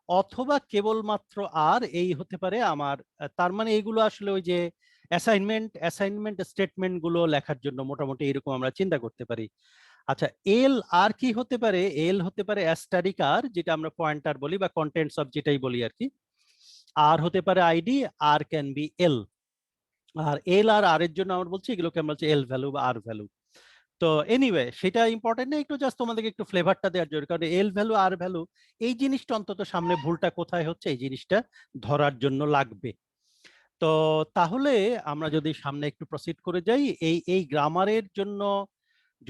অথবা কেবলমাত্র আর, এই হতে পারে আমার, তার মানে এগুলো আসলে ওই যে অ্যাসাইনমেন্ট স্টেটমেন্ট গুলো লেখার জন্য মোটামুটি এরকম আমরা চিন্তা করতে পারি। আচ্ছা, এল আর কি হতে পারে? এল হতে পারে অ্যাস্টারিক আর, যেটা আমরা পয়েন্টার বলি বা কন্টেন্টস অফ যেটাই বলি আর কি। আর হতে পারে ID, R can be L. আর এল আর আর এর জন্য আমরা বলছি এগুলোকে আমরা বলছি এল ভ্যালু বা আর ভ্যালু। তো এনিওয়ে সেটা ইম্পর্টেন্ট না, একটু জাস্ট তোমাদেরকে একটু ফ্লেভারটা দেওয়ার জন্য, কারণ এল ভ্যালু আর ভ্যালু এই জিনিসটা অন্তত সামনে ভুলটা কোথায় হচ্ছে এই জিনিসটা ধরার জন্য লাগবে। তো তাহলে আমরা যদি সামনে একটু প্রসিড করে যাই, এই এই গ্রামারের জন্য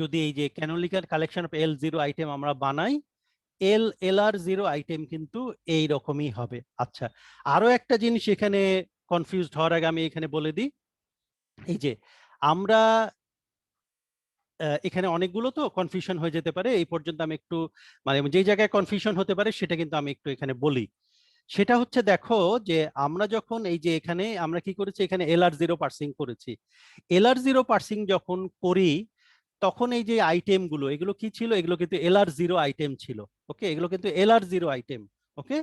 যদি এই যে canonical collection of L zero item আমরা বানাই, এল আর জিরো আইটেম কিন্তু এই রকমই হবে। আচ্ছা, আরো একটা জিনিস এখানে কনফিউজড হওয়ার আগে আমি এখানে বলে দিই, এই যে আমরা এখানে অনেকগুলো তো কনফিউশন হয়ে যেতে পারে, এই পর্যন্ত আমি একটু মানে যেই জায়গায় কনফিউশন হতে পারে সেটা কিন্তু আমি একটু এখানে বলি। সেটা হচ্ছে দেখো যে আমরা যখন এই যে এখানে আমরা কি করেছি, এখানে এল আর জিরো পার্সিং করেছি। এল আর জিরো পার্সিং যখন করি তখন এই যে আইটেম গুলো এগুলো কি ছিল, এগুলো কিন্তু এল আর জিরো আইটেম ছিল। ওকে, এগুলো কিন্তু এল আর জিরো আইটেম। ওকে,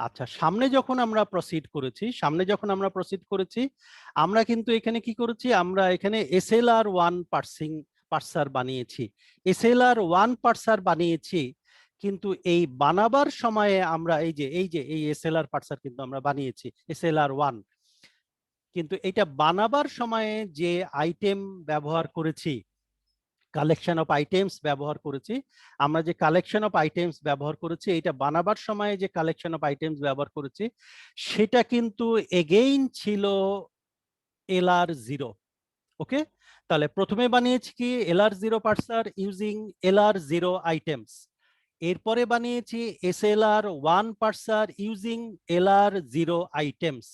আচ্ছা, সামনে যখন আমরা প্রসিড করেছি, আমরা কিন্তু এখানে কি করেছি, আমরা এখানে এসএলআর ওয়ান পার্সার বানিয়েছি। এসএলআর ওয়ান পার্সার বানিয়েছি, কিন্তু এই বানাবার সময়ে আমরা এই এসএলআর পার্সার কিন্তু আমরা বানিয়েছি এসএলআর ওয়ান, কিন্তু এটা বানাবার সময়ে যে আইটেম ব্যবহার করেছি, কালেকশন অফ আইটেমস ব্যবহার করেছি, আমরা যে কালেকশন অফ আইটেমস ব্যবহার করেছি, এটা বানাবার সময় যে কালেকশন অফ আইটেমস ব্যবহার করেছি সেটা কিন্তু এগেইন ছিল এলআর জিরো। ওকে, তাহলে প্রথমে বানিয়েছি কি LR zero পার্সার using LR zero items, এরপরে বানিয়েছি SLR one পার্সার using LR zero items.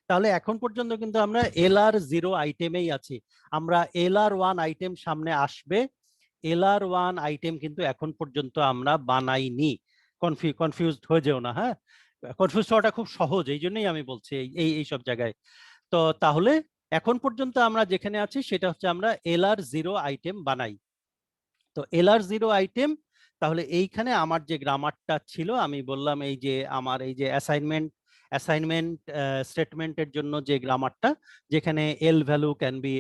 তাহলে এখন পর্যন্ত কিন্তু আমরা এলআর জিরো আইটেমেই আছি, আমরা এলআর ওয়ান আইটেম সামনে আসবে, এলআর ওয়ান আইটেম কিন্তু এখন পর্যন্ত আমরা বানাইনি। কনফিউজড হয়ে যেও না, হ্যাঁ, কনফিউজ হওয়াটা খুব সহজ, এই জন্যই আমি বলছি এই সব জায়গায়। তো তাহলে এখন পর্যন্ত আমরা যেখানে আছি সেটা হচ্ছে আমরা এলআর জিরো আইটেম বানাই। তো এলআর জিরো আইটেম, তাহলে এইখানে আমার যে গ্রামারটা ছিল আমি বললাম এই যে আমার এই যে অ্যাসাইনমেন্ট স্টেটমেন্টের জন্য যে গ্রামারটা, যেখানে L value can be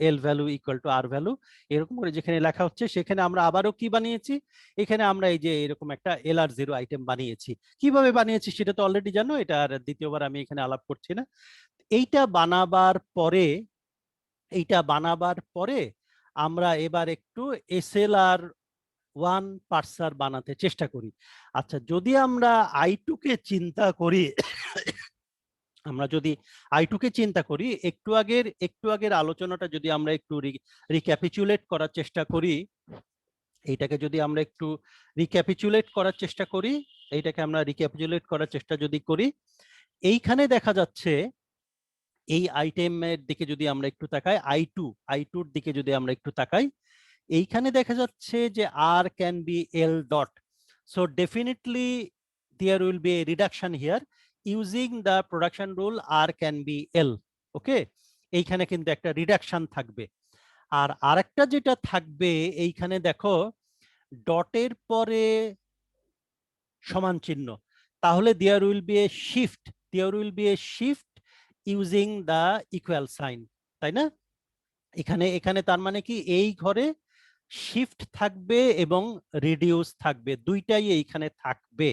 L value equal to R value, এরকম করে যেখানে লেখা হচ্ছে, সেখানে আমরা আবারও কি বানিয়েছি, এখানে আমরা এই যে এরকম একটা এলআর জিরো আইটেম বানিয়েছি। কিভাবে বানিয়েছি সেটা তো অলরেডি জানো, এটা আর দ্বিতীয়বার আমি এখানে আলাপ করছি না। এইটা বানাবার পরে আমরা এবার একটু এসএলআর ওয়ান পার্সার বানাতে চেষ্টা করি। আচ্ছা, যদি আমরা আই2 কে চিন্তা করি, আমরা যদি আই2 কে চিন্তা করি, একটু আগের আলোচনাটা যদি আমরা একটু রিক্যাপিচুলেট করার চেষ্টা করি, এইটাকে যদি আমরা একটু রিক্যাপিচুলেট করার চেষ্টা করি, যদি করি, এইখানে দেখা যাচ্ছে এই আইটেমের দিকে যদি আমরা একটু তাকাই, আই2 এর দিকে যদি আমরা একটু তাকাই, এইখানে দেখা যাচ্ছে যে R can be L dot, so definitely there will be a reduction here using the production rule r can be l. ওকে, এইখানে কিন্তু একটা রিডাকশন থাকবে। আর আরেকটা যেটা থাকবে এইখানে দেখো ডটের পরে সমান চিহ্ন, তাহলে there will be a shift using the equal sign, তাই না? এখানে তার মানে কি এই ঘরে শিফট থাকবে এবং রিডিউস থাকবে, দুইটাই এইখানে থাকবে।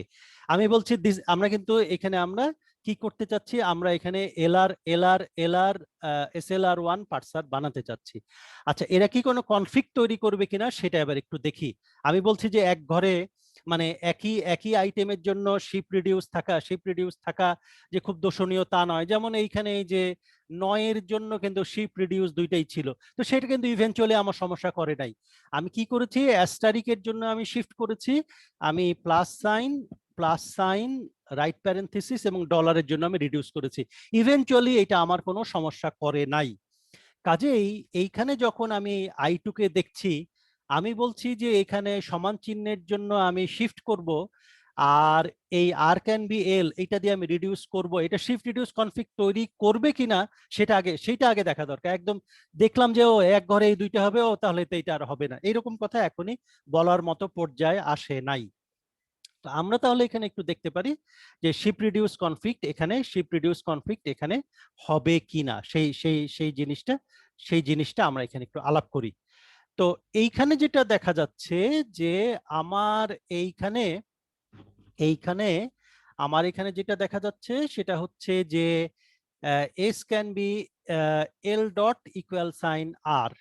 আমি বলছি আমরা কিন্তু এখানে আমরা কি করতে চাচ্ছি, আমরা এখানে এলআর এসএলআর ওয়ান পার্সার বানাতে চাচ্ছি। আচ্ছা, এরা কি কোনো কনফ্লিক্ট তৈরি করবে কিনা সেটা এবার একটু দেখি। আমি বলছি যে এক ঘরে মানে একই আইটেমের জন্য শিফট রিডিউস থাকা যে খুব দোষণীয় তা নয়, যেমন এইখানে এই যে 9 এর জন্য কিন্তু শিফট রিডিউস দুইটাই ছিল, তো সেটা কিন্তু ইভেন্চুয়ালি আমার সমস্যা করে নাই। আমি কি করেছি, অ্যাস্টারিকের জন্য আমি শিফট করেছি, আমি প্লাস সাইন রাইট প্যারেনথেসিস এবং ডলারের জন্য আমি রিডিউস করেছি, ইভেন্চুয়ালি এটা আমার কোনো সমস্যা করে নাই। কাজেই এইখানে যখন আমি আই2 কে দেখছি, আমি বলছি যে এখানে সমান চিহ্নের জন্য আমি শিফট করব, আর এই আর ক্যান বি এল এটা দিয়ে আমি রিডিউস করব, এটা শিফট রিডিউস কনফ্লিক্ট তৈরি করবে কিনা সেটা আগে দেখা দরকার। একদম দেখলাম যে ও এক ঘরে এই দুইটা হবে, ও তাহলে তো এটা আর হবে না, এরকম কথা এখনই বলার মতো পর্যায়ে আসে নাই। তো আমরা তাহলে এখানে একটু দেখতে পারি যে শিফট রিডিউস কনফ্লিক্ট এখানে হবে কিনা, সেই জিনিসটা আমরা এখানে একটু আলাপ করি। তো এইখানে যেটা দেখা যাচ্ছে যে আমার এইখানে এইখানে আমার এখানে যেটা দেখা যাচ্ছে সেটা হচ্ছে যে S can be L dot equal sign R.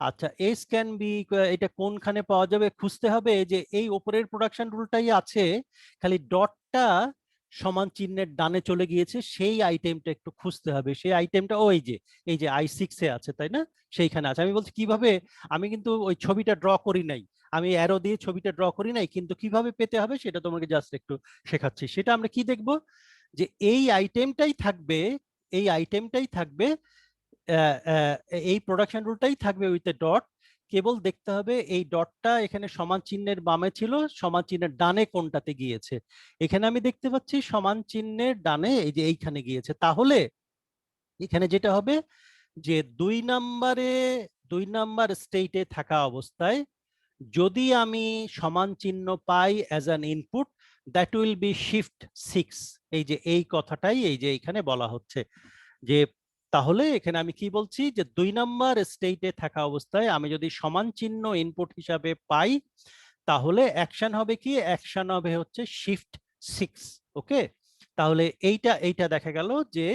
আচ্ছা, এস ক্যান বি এটা কোনখানে পাওয়া যাবে খুঁজতে হবে, যে এই উপরের প্রোডাকশন রুলটাই আছে, খালি ডটটা সমান চিহ্নের ডানে চলে গিয়েছে, সেই আইটেমটা একটু খুঁজতে হবে। সেই আইটেমটা ওই যে এই যে I6 এ আছে, তাই না? সেইখানে আছে। আমি বলছি কিভাবে, আমি কিন্তু ওই ছবিটা ড্র করি নাই, আমি অ্যারো দিয়ে ছবিটা ড্র করি নাই, কিন্তু কিভাবে পেতে হবে সেটা তোমাকে জাস্ট একটু শেখাচ্ছি। সেটা আমরা কি দেখব, যে এই আইটেমটাই থাকবে, এই আইটেমটাই থাকবে, এই প্রোডাকশন রুলটাই থাকবে উইথ এ ডট। কেবল দেখতে হবে এই ডটটা এখানে সমান চিহ্নের বামে ছিল, সমান চিহ্নের ডানে কোনটাতে গিয়েছে। এখানে আমি দেখতে পাচ্ছি সমান চিহ্নের ডানে, এই যে এইখানে গিয়েছে। তাহলে এখানে যেটা হবে যে 2 নাম্বার স্টেটে থাকা অবস্থায় যদি আমি সমান চিহ্ন পাই as an input, that will be shift 6। এই যে এই কথাটাই এই যে এখানে বলা হচ্ছে, যে তাহলে এখানে আমি কি বলছি, যে 2 নাম্বার স্টেটে থাকা অবস্থায় আমি যদি সমান চিহ্ন ইনপুট হিসাবে পাই, তাহলে অ্যাকশন হবে কি, অ্যাকশন হবে হচ্ছে শিফট 6। ওকে, তাহলে এইটা এইটা দেখা গেল যে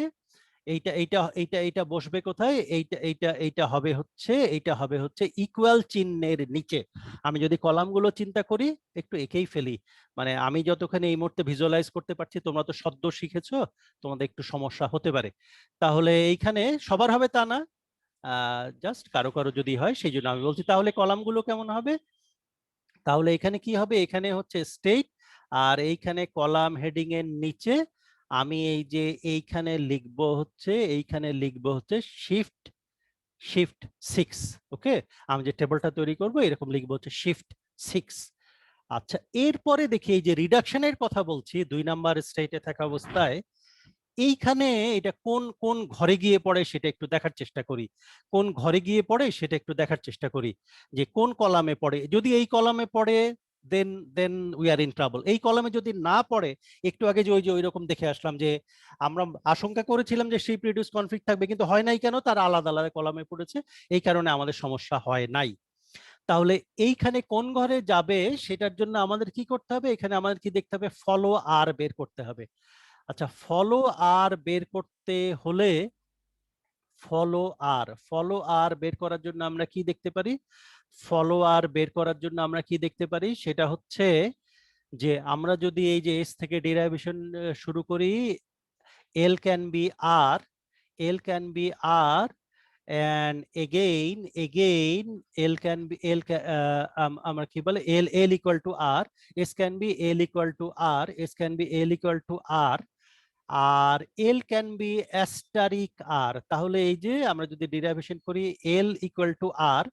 এইটা এইটা এইটা এইটা বসবে কোথায়, এইটা এইটা এইটা হবে হচ্ছে, এইটা হবে হচ্ছে ইকুয়াল চিহ্নের নিচে। আমি যদি কলামগুলো চিন্তা করি, একটু এঁকেই ফেলি, মানে আমি যতখানি এই মুহূর্তে ভিজুয়ালাইজ করতে পারছি, তোমরা তো সদ্য শিখেছো, তোমাদের একটু সমস্যা হতে পারে। তাহলে এইখানে সবার হবে তা না, জাস্ট কারো কারো যদি হয় সেই জন্য আমি বলছি। তাহলে কলামগুলো কেমন হবে, তাহলে এখানে কি হবে, এখানে হচ্ছে স্টেট, আর এইখানে কলাম হেডিং এর নিচে আমি এই যে এইখানে লিখবো হচ্ছে, এইখানে লিখবো হচ্ছে শিফট শিফট 6। ওকে, আমি যে টেবিলটা তৈরি করব এরকম লিখবো হচ্ছে শিফট 6। আচ্ছা, এরপরে দেখি এই যে রিডাকশনের কথা বলছি 2 নাম্বার স্টেটে থাকা অবস্থায়, এইখানে এটা কোন কোন ঘরে গিয়ে পড়ে সেটা একটু দেখার চেষ্টা করি। কোন ঘরে গিয়ে পড়ে সেটা একটু দেখার চেষ্টা করি, যে কোন কলামে পড়ে। যদি এই কলামে পড়ে, then then we are in trouble. এই কলামে যদি না পড়ে, একটু আগে যে ওই যে ওইরকম দেখে আসলাম, যে আমরা আশঙ্কা করেছিলাম যে শিপ রিডিউস কনফ্লিক্ট থাকবে, কিন্তু হয় নাই কেন, তার আলাদা আলাদা কলামে পড়েছে, এই কারণে আমাদের সমস্যা হয় নাই। তাহলে এইখানে কোন ঘরে যাবে সেটার জন্য আমাদের কি করতে হবে, এখানে আমাদের কি দেখতে হবে, ফলো আর বের করতে হবে। আচ্ছা, ফলো আর বের করতে হলে, ফলো আর বের করার জন্য আমরা কি দেখতে পারি, ফলো আর বের করার জন্য আমরা কি দেখতে পারি, সেটা হচ্ছে যে আমরা যদি এই যে এস থেকে ডেরিভেশন শুরু করি, L can be R, L can be R, and again l can be আমরা কি বলে, l equal to r, s can be l equal to r, s can be l equal to r, আর L can be asterisk R. তাহলে এই যে আমরা যদি derivation করি L equal to R,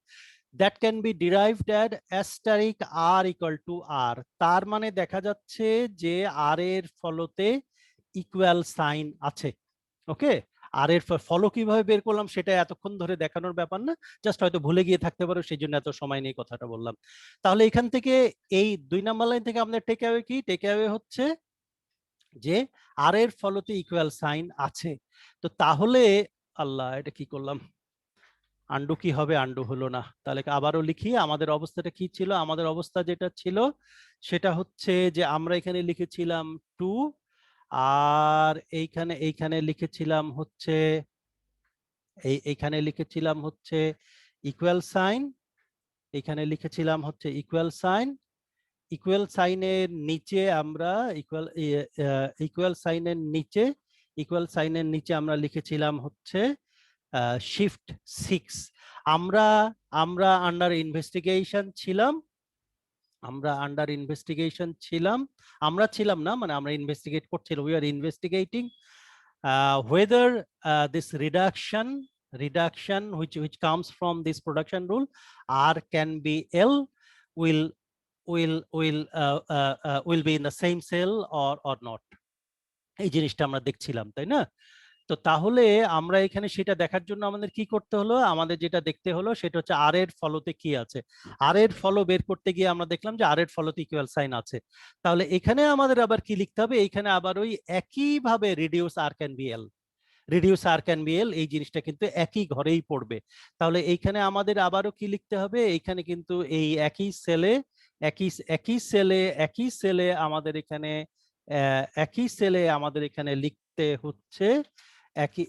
that can be derived at asterisk R equal to R. তার মানে দেখা যাচ্ছে যে আর এর ফলোতে ইকুয়াল সাইন আছে। ওকে, আর এর ফলো কিভাবে বের করলাম সেটা এতক্ষণ ধরে দেখানোর ব্যাপার না, জাস্ট হয়তো ভুলে গিয়ে থাকতে পারো, সেই জন্য এত সময় নিয়ে কথাটা বললাম। তাহলে এখান থেকে এই 2 নাম্বার লাইন থেকে আমাদের টেক অ্যাওয়ে কি, টেক অ্যাওয়ে হচ্ছে যে আর এর ফলতে ইকুয়াল সাইন আছে। তো তাহলে আল্লাহ, এটা কি করলাম, আন্ডু কি হবে, আন্ডু হলো না। তাহলে আবারও লিখি, আমাদের অবস্থাটা কি ছিল, আমাদের অবস্থা যেটা ছিল সেটা হচ্ছে যে আমরা এখানে লিখেছিলাম 2, আর এইখানে এইখানে লিখেছিলাম হচ্ছে এইখানে লিখেছিলাম হচ্ছে ইকুয়াল সাইন, এখানে লিখেছিলাম হচ্ছে ইকুয়াল সাইন। ইকুয়াল সাইনের নিচে আমরা ইকুয়াল সাইনের নিচে ইকুয়াল সাইনের নিচে আমরা লিখেছিলাম হচ্ছে শিফট 6। আমরা আমরা আন্ডার ইনভেস্টিগেশন ছিলাম, আমরা আন্ডার ইনভেস্টিগেশন ছিলাম, আমরা ছিলাম না, মানে আমরা ইনভেস্টিগেট করছিলাম, we are investigating whether this reduction which comes from this production rule R can be L will be in the same cell or not। এই জিনিসটা আমরা দেখছিলাম, তাই না? তো তাহলে আমরা এখানে সেটা দেখার জন্য আমাদের কি করতে হলো, আমাদের যেটা দেখতে হলো সেটা হচ্ছে আর এর ফলোতে কি আছে। আর এর ফলো বের করতে গিয়ে আমরা দেখলাম যে আর এর ফলোতে ইকুয়াল সাইন আছে। তাহলে এখানে আমাদের আবার কি লিখতে হবে, এখানে আবার ওই একই ভাবে reduce R can be L, reduce R can be L, এই জিনিসটা কিন্তু একই ঘরেই পড়বে। তাহলে এইখানে আমাদের আবারও কি লিখতে হবে, এইখানে কিন্তু এই একই সেলে একই সেলে আমাদের এখানে একই সেলে আমাদের এখানে লিখতে হচ্ছে,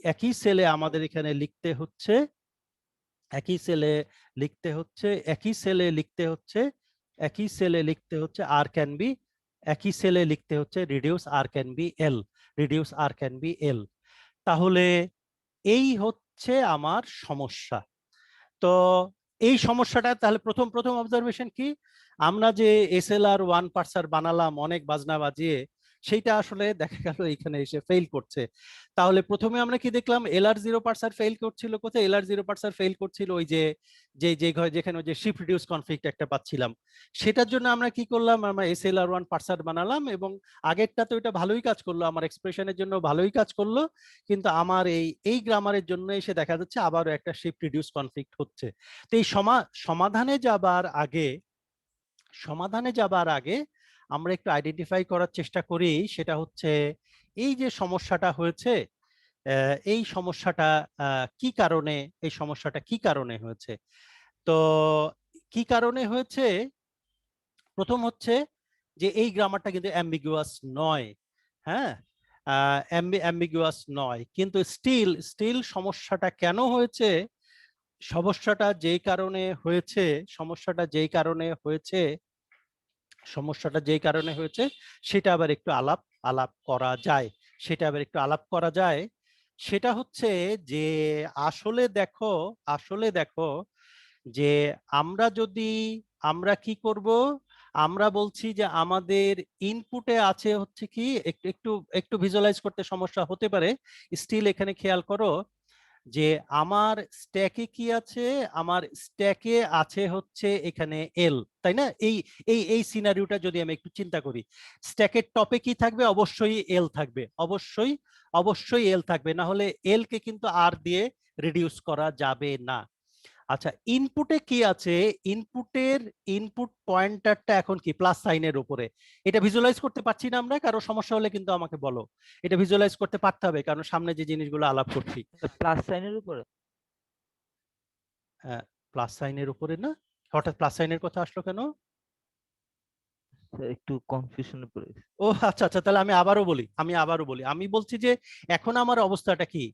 একই সেলে আমাদের এখানে লিখতে হচ্ছে, একই সেলে লিখতে হচ্ছে, একই সেলে লিখতে হচ্ছে, একই সেলে লিখতে হচ্ছে আর ক্যান বি, একই সেলে লিখতে হচ্ছে reduce R can be L, reduce R can be L. তাহলে এই হচ্ছে আমার সমস্যা। তো এই সমস্যাটা তাহলে প্রথম প্রথম অবজারভেশন কি, আমরা যে এসএলআর ওয়ান পার্সার বানালাম অনেক বাজনা বাজিয়ে, সেইটা আসলে দেখা গেল এখানে এসে ফেল করছে। তাহলে প্রথমে আমরা কি দেখলাম, এলআর জিরো পার্সার ফেল করছিল কোথায়, এলআর জিরো পার্সার ফেল করছিল ওই যে যেখানে ওই যে শিফট রিডিউস কনফ্লিক্ট একটা পাচ্ছিলাম, সেটার জন্য আমরা কি করলাম, আমরা এসএলআর ওয়ান পার্সার বানালাম, এবং আগেরটা তো এটা ভালোই কাজ করলো, আমার এক্সপ্রেশনের জন্য ভালোই কাজ করলো, কিন্তু আমার এই গ্রামারের জন্য এসে দেখা যাচ্ছে আবারও একটা শিফট রিডিউস কনফ্লিক্ট হচ্ছে। তো এই সমাধানে যাবার আগে আমরা একটু আইডেন্টিফাই করার চেষ্টা করি, সেটা হচ্ছে এই যে সমস্যাটা হয়েছে, এই সমস্যাটা কি কারণে, এই সমস্যাটা কি কারণে হয়েছে। তো কি কারণে হয়েছে, প্রথম হচ্ছে যে এই গ্রামারটা কিন্তু অ্যাম্বিগুয়াস নয়, হ্যাঁ, অ্যাম্বিগুয়াস নয়, কিন্তু স্টিল সমস্যাটা কেন হয়েছে, সমস্যাটা যেই কারণে হয়েছে, সমস্যাটা যেই কারণে হয়েছে, সমস্যাটা যেই কারণে হয়েছে সেটা আবার একটু আলাপ করা যায়, সেটা আবার একটু আলাপ করা যায়। সেটা হচ্ছে যে আসলে দেখো যে আমরা কি করব, আমরা বলছি যে আমাদের ইনপুটে আছে হচ্ছে কি, একটু একটু একটু ভিজুয়ালাইজ করতে সমস্যা হতে পারে, স্টিল এখানে খেয়াল করো যে আমার স্ট্যাকে কি আছে, আমার স্ট্যাকে আছে হচ্ছে এখানে এল, তাই না? এই সিনারিওটা যদি আমি একটু চিন্তা করি, স্ট্যাকের টপে কি থাকবে, অবশ্যই এল থাকবে, অবশ্যই এল থাকবে, না হলে এল কে কিন্তু আর দিয়ে রিডিউস করা যাবে না। আচ্ছা, ইনপুটে কি আছে, ইনপুট পয়েন্টারটা এখন কি প্লাস সাইনের উপরে, এটা ভিজুয়ালাইজ করতে পারছি না আমরা, কারো সমস্যা হলে কিন্তু আমাকে বলো, এটা ভিজুয়ালাইজ করতে পারতে হবে কারণ সামনে যে জিনিসগুলো আলাপ করছি।
প্লাস সাইনের উপরে?
প্লাস সাইনের উপরে না, হঠাৎ প্লাস সাইনের কথা আসলো কেন?
একটু কনফিউশনে পড়ে গেছি।
ও আচ্ছা আচ্ছা, তাহলে আমি আবারও বলি, আমি বলছি যে এখন আমার অবস্থাটা কি,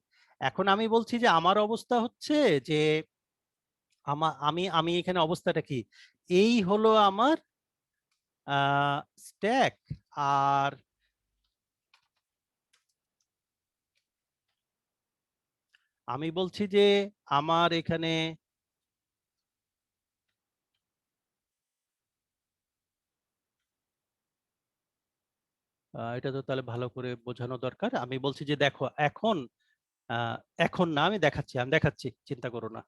এখন আমি বলছি যে আমার অবস্থা হচ্ছে যে আমি আমি এখানে অবস্থাটা কি, এই হলো আমার স্ট্যাক, আর আমি বলছি যে আমার এখানে এটা তো তাহলে ভালো করে বোঝানো দরকার। আমি বলছি যে দেখো এখন আহ, এখন না, আমি দেখাচ্ছি, চিন্তা করো না।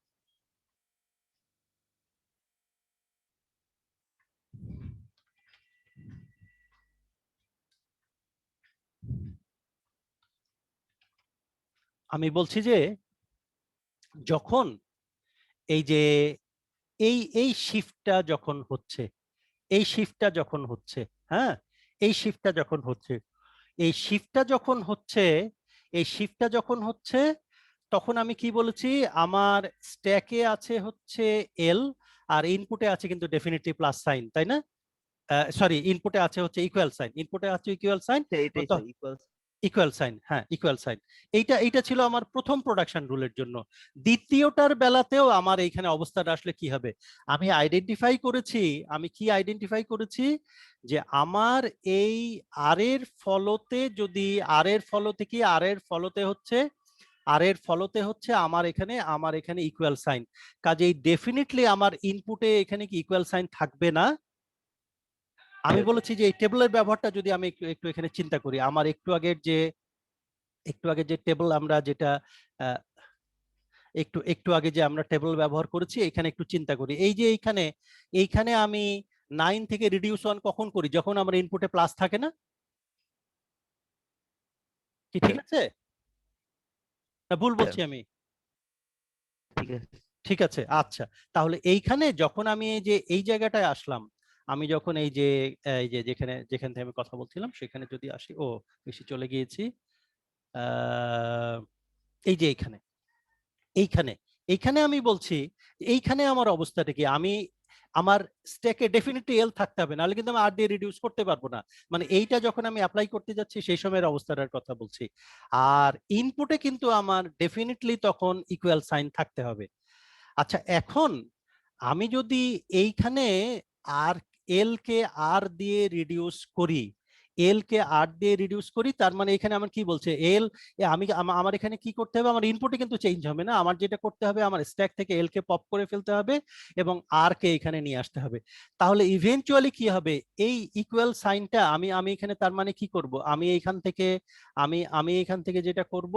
আমি বলছি যে যখন এই যে এই শিফটটা যখন হচ্ছে, এই শিফটটা যখন হচ্ছে, হ্যাঁ, এই শিফটটা যখন হচ্ছে, এই শিফটটা যখন হচ্ছে, এই শিফটটা যখন হচ্ছে, তখন আমি কি বলেছি, আমার স্ট্যাকে আছে হচ্ছে এল, আর ইনপুটে আছে কিন্তু ডেফিনেটলি প্লাস সাইন, তাই না? সরি, ইনপুটে আছে হচ্ছে ইকুয়াল সাইন, ইনপুটে আছে ইকুয়াল সাইন,
এটাই স্যার ইকুয়াল।
ইকুয়াল সাইন, হ্যাঁ ইকুয়াল সাইন। এইটা ছিল আমার প্রথম প্রোডাকশন রুলের জন্য। দ্বিতীয়টার বেলাতেও আমার এইখানে অবস্থাটা আসলে কি হবে, আমি কি আইডেন্টিফাই করেছি যে আমার এই আর এর ফলতে, যদি আর এর ফলতে কি, আর এর ফলতে হচ্ছে আমার এখানে ইকুয়াল সাইন, কাজেই ডেফিনেটলি আমার ইনপুটে এখানে কি ইকুয়াল সাইন থাকবে না। আমি বলেছি যে এই টেবিলের ব্যবহারটা যদি আমি একটু একটু এখানে চিন্তা করি, আমার একটু আগে যে টেবিল আমরা যেটা আহ, একটু আগে যে আমরা টেবিল ব্যবহার করেছি, এখানে একটু চিন্তা করি, এই যে এইখানে আমি 9 থেকে রিডিউস 1 কখন করি, যখন আমার ইনপুটে প্লাস থাকে না, কি ঠিক আছে না ভুল বলছি আমি?
ঠিক আছে।
ঠিক আছে, আচ্ছা। তাহলে এইখানে যখন আমি এই যে এই জায়গাটায় আসলাম, আমি যখন যেখান থেকে আমি কথা বলছিলাম সেখানে যদি আসি, ও বেশি চলে গিয়েছি, এই যে এইখানে এইখানে এইখানে আমি বলছি এইখানে আমার অবস্থাটা কি, আমি আমার স্ট্যাকে ডেফিনেটলি এল থাকতে হবে, নাহলে কিন্তু আমি আর দিয়ে রিডিউস করতে পারবো না। মানে এইটা যখন আমি অ্যাপ্লাই করতে যাচ্ছি সেই সময়ের অবস্থাটার কথা বলছি। আর ইনপুটে কিন্তু আমার ডেফিনেটলি তখন ইকুয়াল সাইন থাকতে হবে। আচ্ছা, এখন আমি যদি এইখানে আর এল কে আর দিয়ে রিডিউস করি, এল কে আর দিয়ে রিডিউস করি, তার মানে এখানে আমার কি বলছে এল, আমি আমার এখানে কি করতে হবে, আমার ইনপুটে কিন্তু চেঞ্জ হবে না, আমার যেটা করতে হবে আমার স্ট্যাক থেকে এল কে পপ করে ফেলতে হবে এবং আর কে এখানে নিয়ে আসতে হবে। তাহলে ইভেন্চুয়ালি কি হবে, এই ইকুয়াল সাইনটা আমি আমি এখানে তার মানে কি করব, আমি এইখান থেকে আমি এখান থেকে যেটা করব,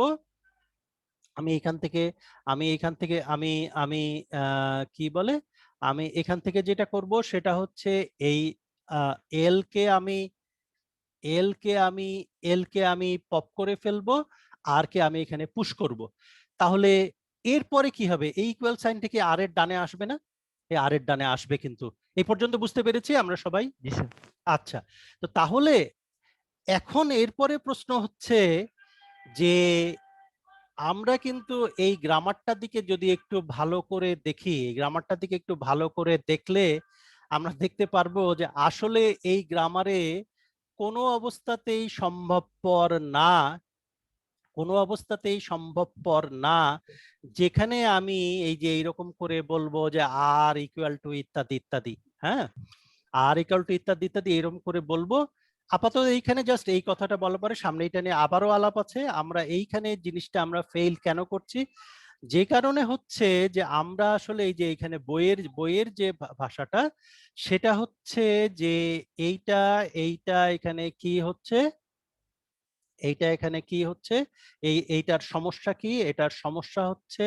আমি এখান থেকে আমি এখান থেকে আমি আমি কি বলে, আমি এখান থেকে যেটা করব সেটা হচ্ছে এই এল কে আমি এল কে আমি এল কে আমি পপ করে ফেলবো, আর কে আমি এখানে পুশ করব। তাহলে এরপরে কি হবে, এই ইকুয়াল সাইনটা কি আর এর ডানে আসবে না? এই আর এর ডানে আসবে। কিন্তু এই পর্যন্ত বুঝতে পেরেছি আমরা সবাই?
জি স্যার।
আচ্ছা, তো তাহলে এখন এরপরে প্রশ্ন হচ্ছে যে আমরা কিন্তু এই গ্রামারটার দিকে যদি একটু ভালো করে দেখি, গ্রামারটার দিকে একটু ভালো করে দেখলে আমরা দেখতে পারবো যে আসলে এই গ্রামারে কোনো অবস্থাতেই সম্ভবপর না, কোনো অবস্থাতেই সম্ভবপর না যেখানে আমি এই যে এইরকম করে বলবো যে আর ইকুয়াল টু ইত্যাদি ইত্যাদি, হ্যাঁ, আর ইকুয়াল টু ইত্যাদি ইত্যাদি এরকম করে বলবো। আপাতত এইখানে জাস্ট এই কথাটা বলার পরে সামনে এটা নিয়ে আবারও আলাপ আছে। আমরা এইখানে জিনিসটা আমরা ফেল কেন করছি, যে কারণে হচ্ছে যে আমরা আসলে এই যে এখানে বইয়ের বইয়ের যে ভাষাটা সেটা হচ্ছে যে এইটা এইটা এখানে কি হচ্ছে, এইটা এখানে কি হচ্ছে, এইটার সমস্যা কি, এটার সমস্যা হচ্ছে,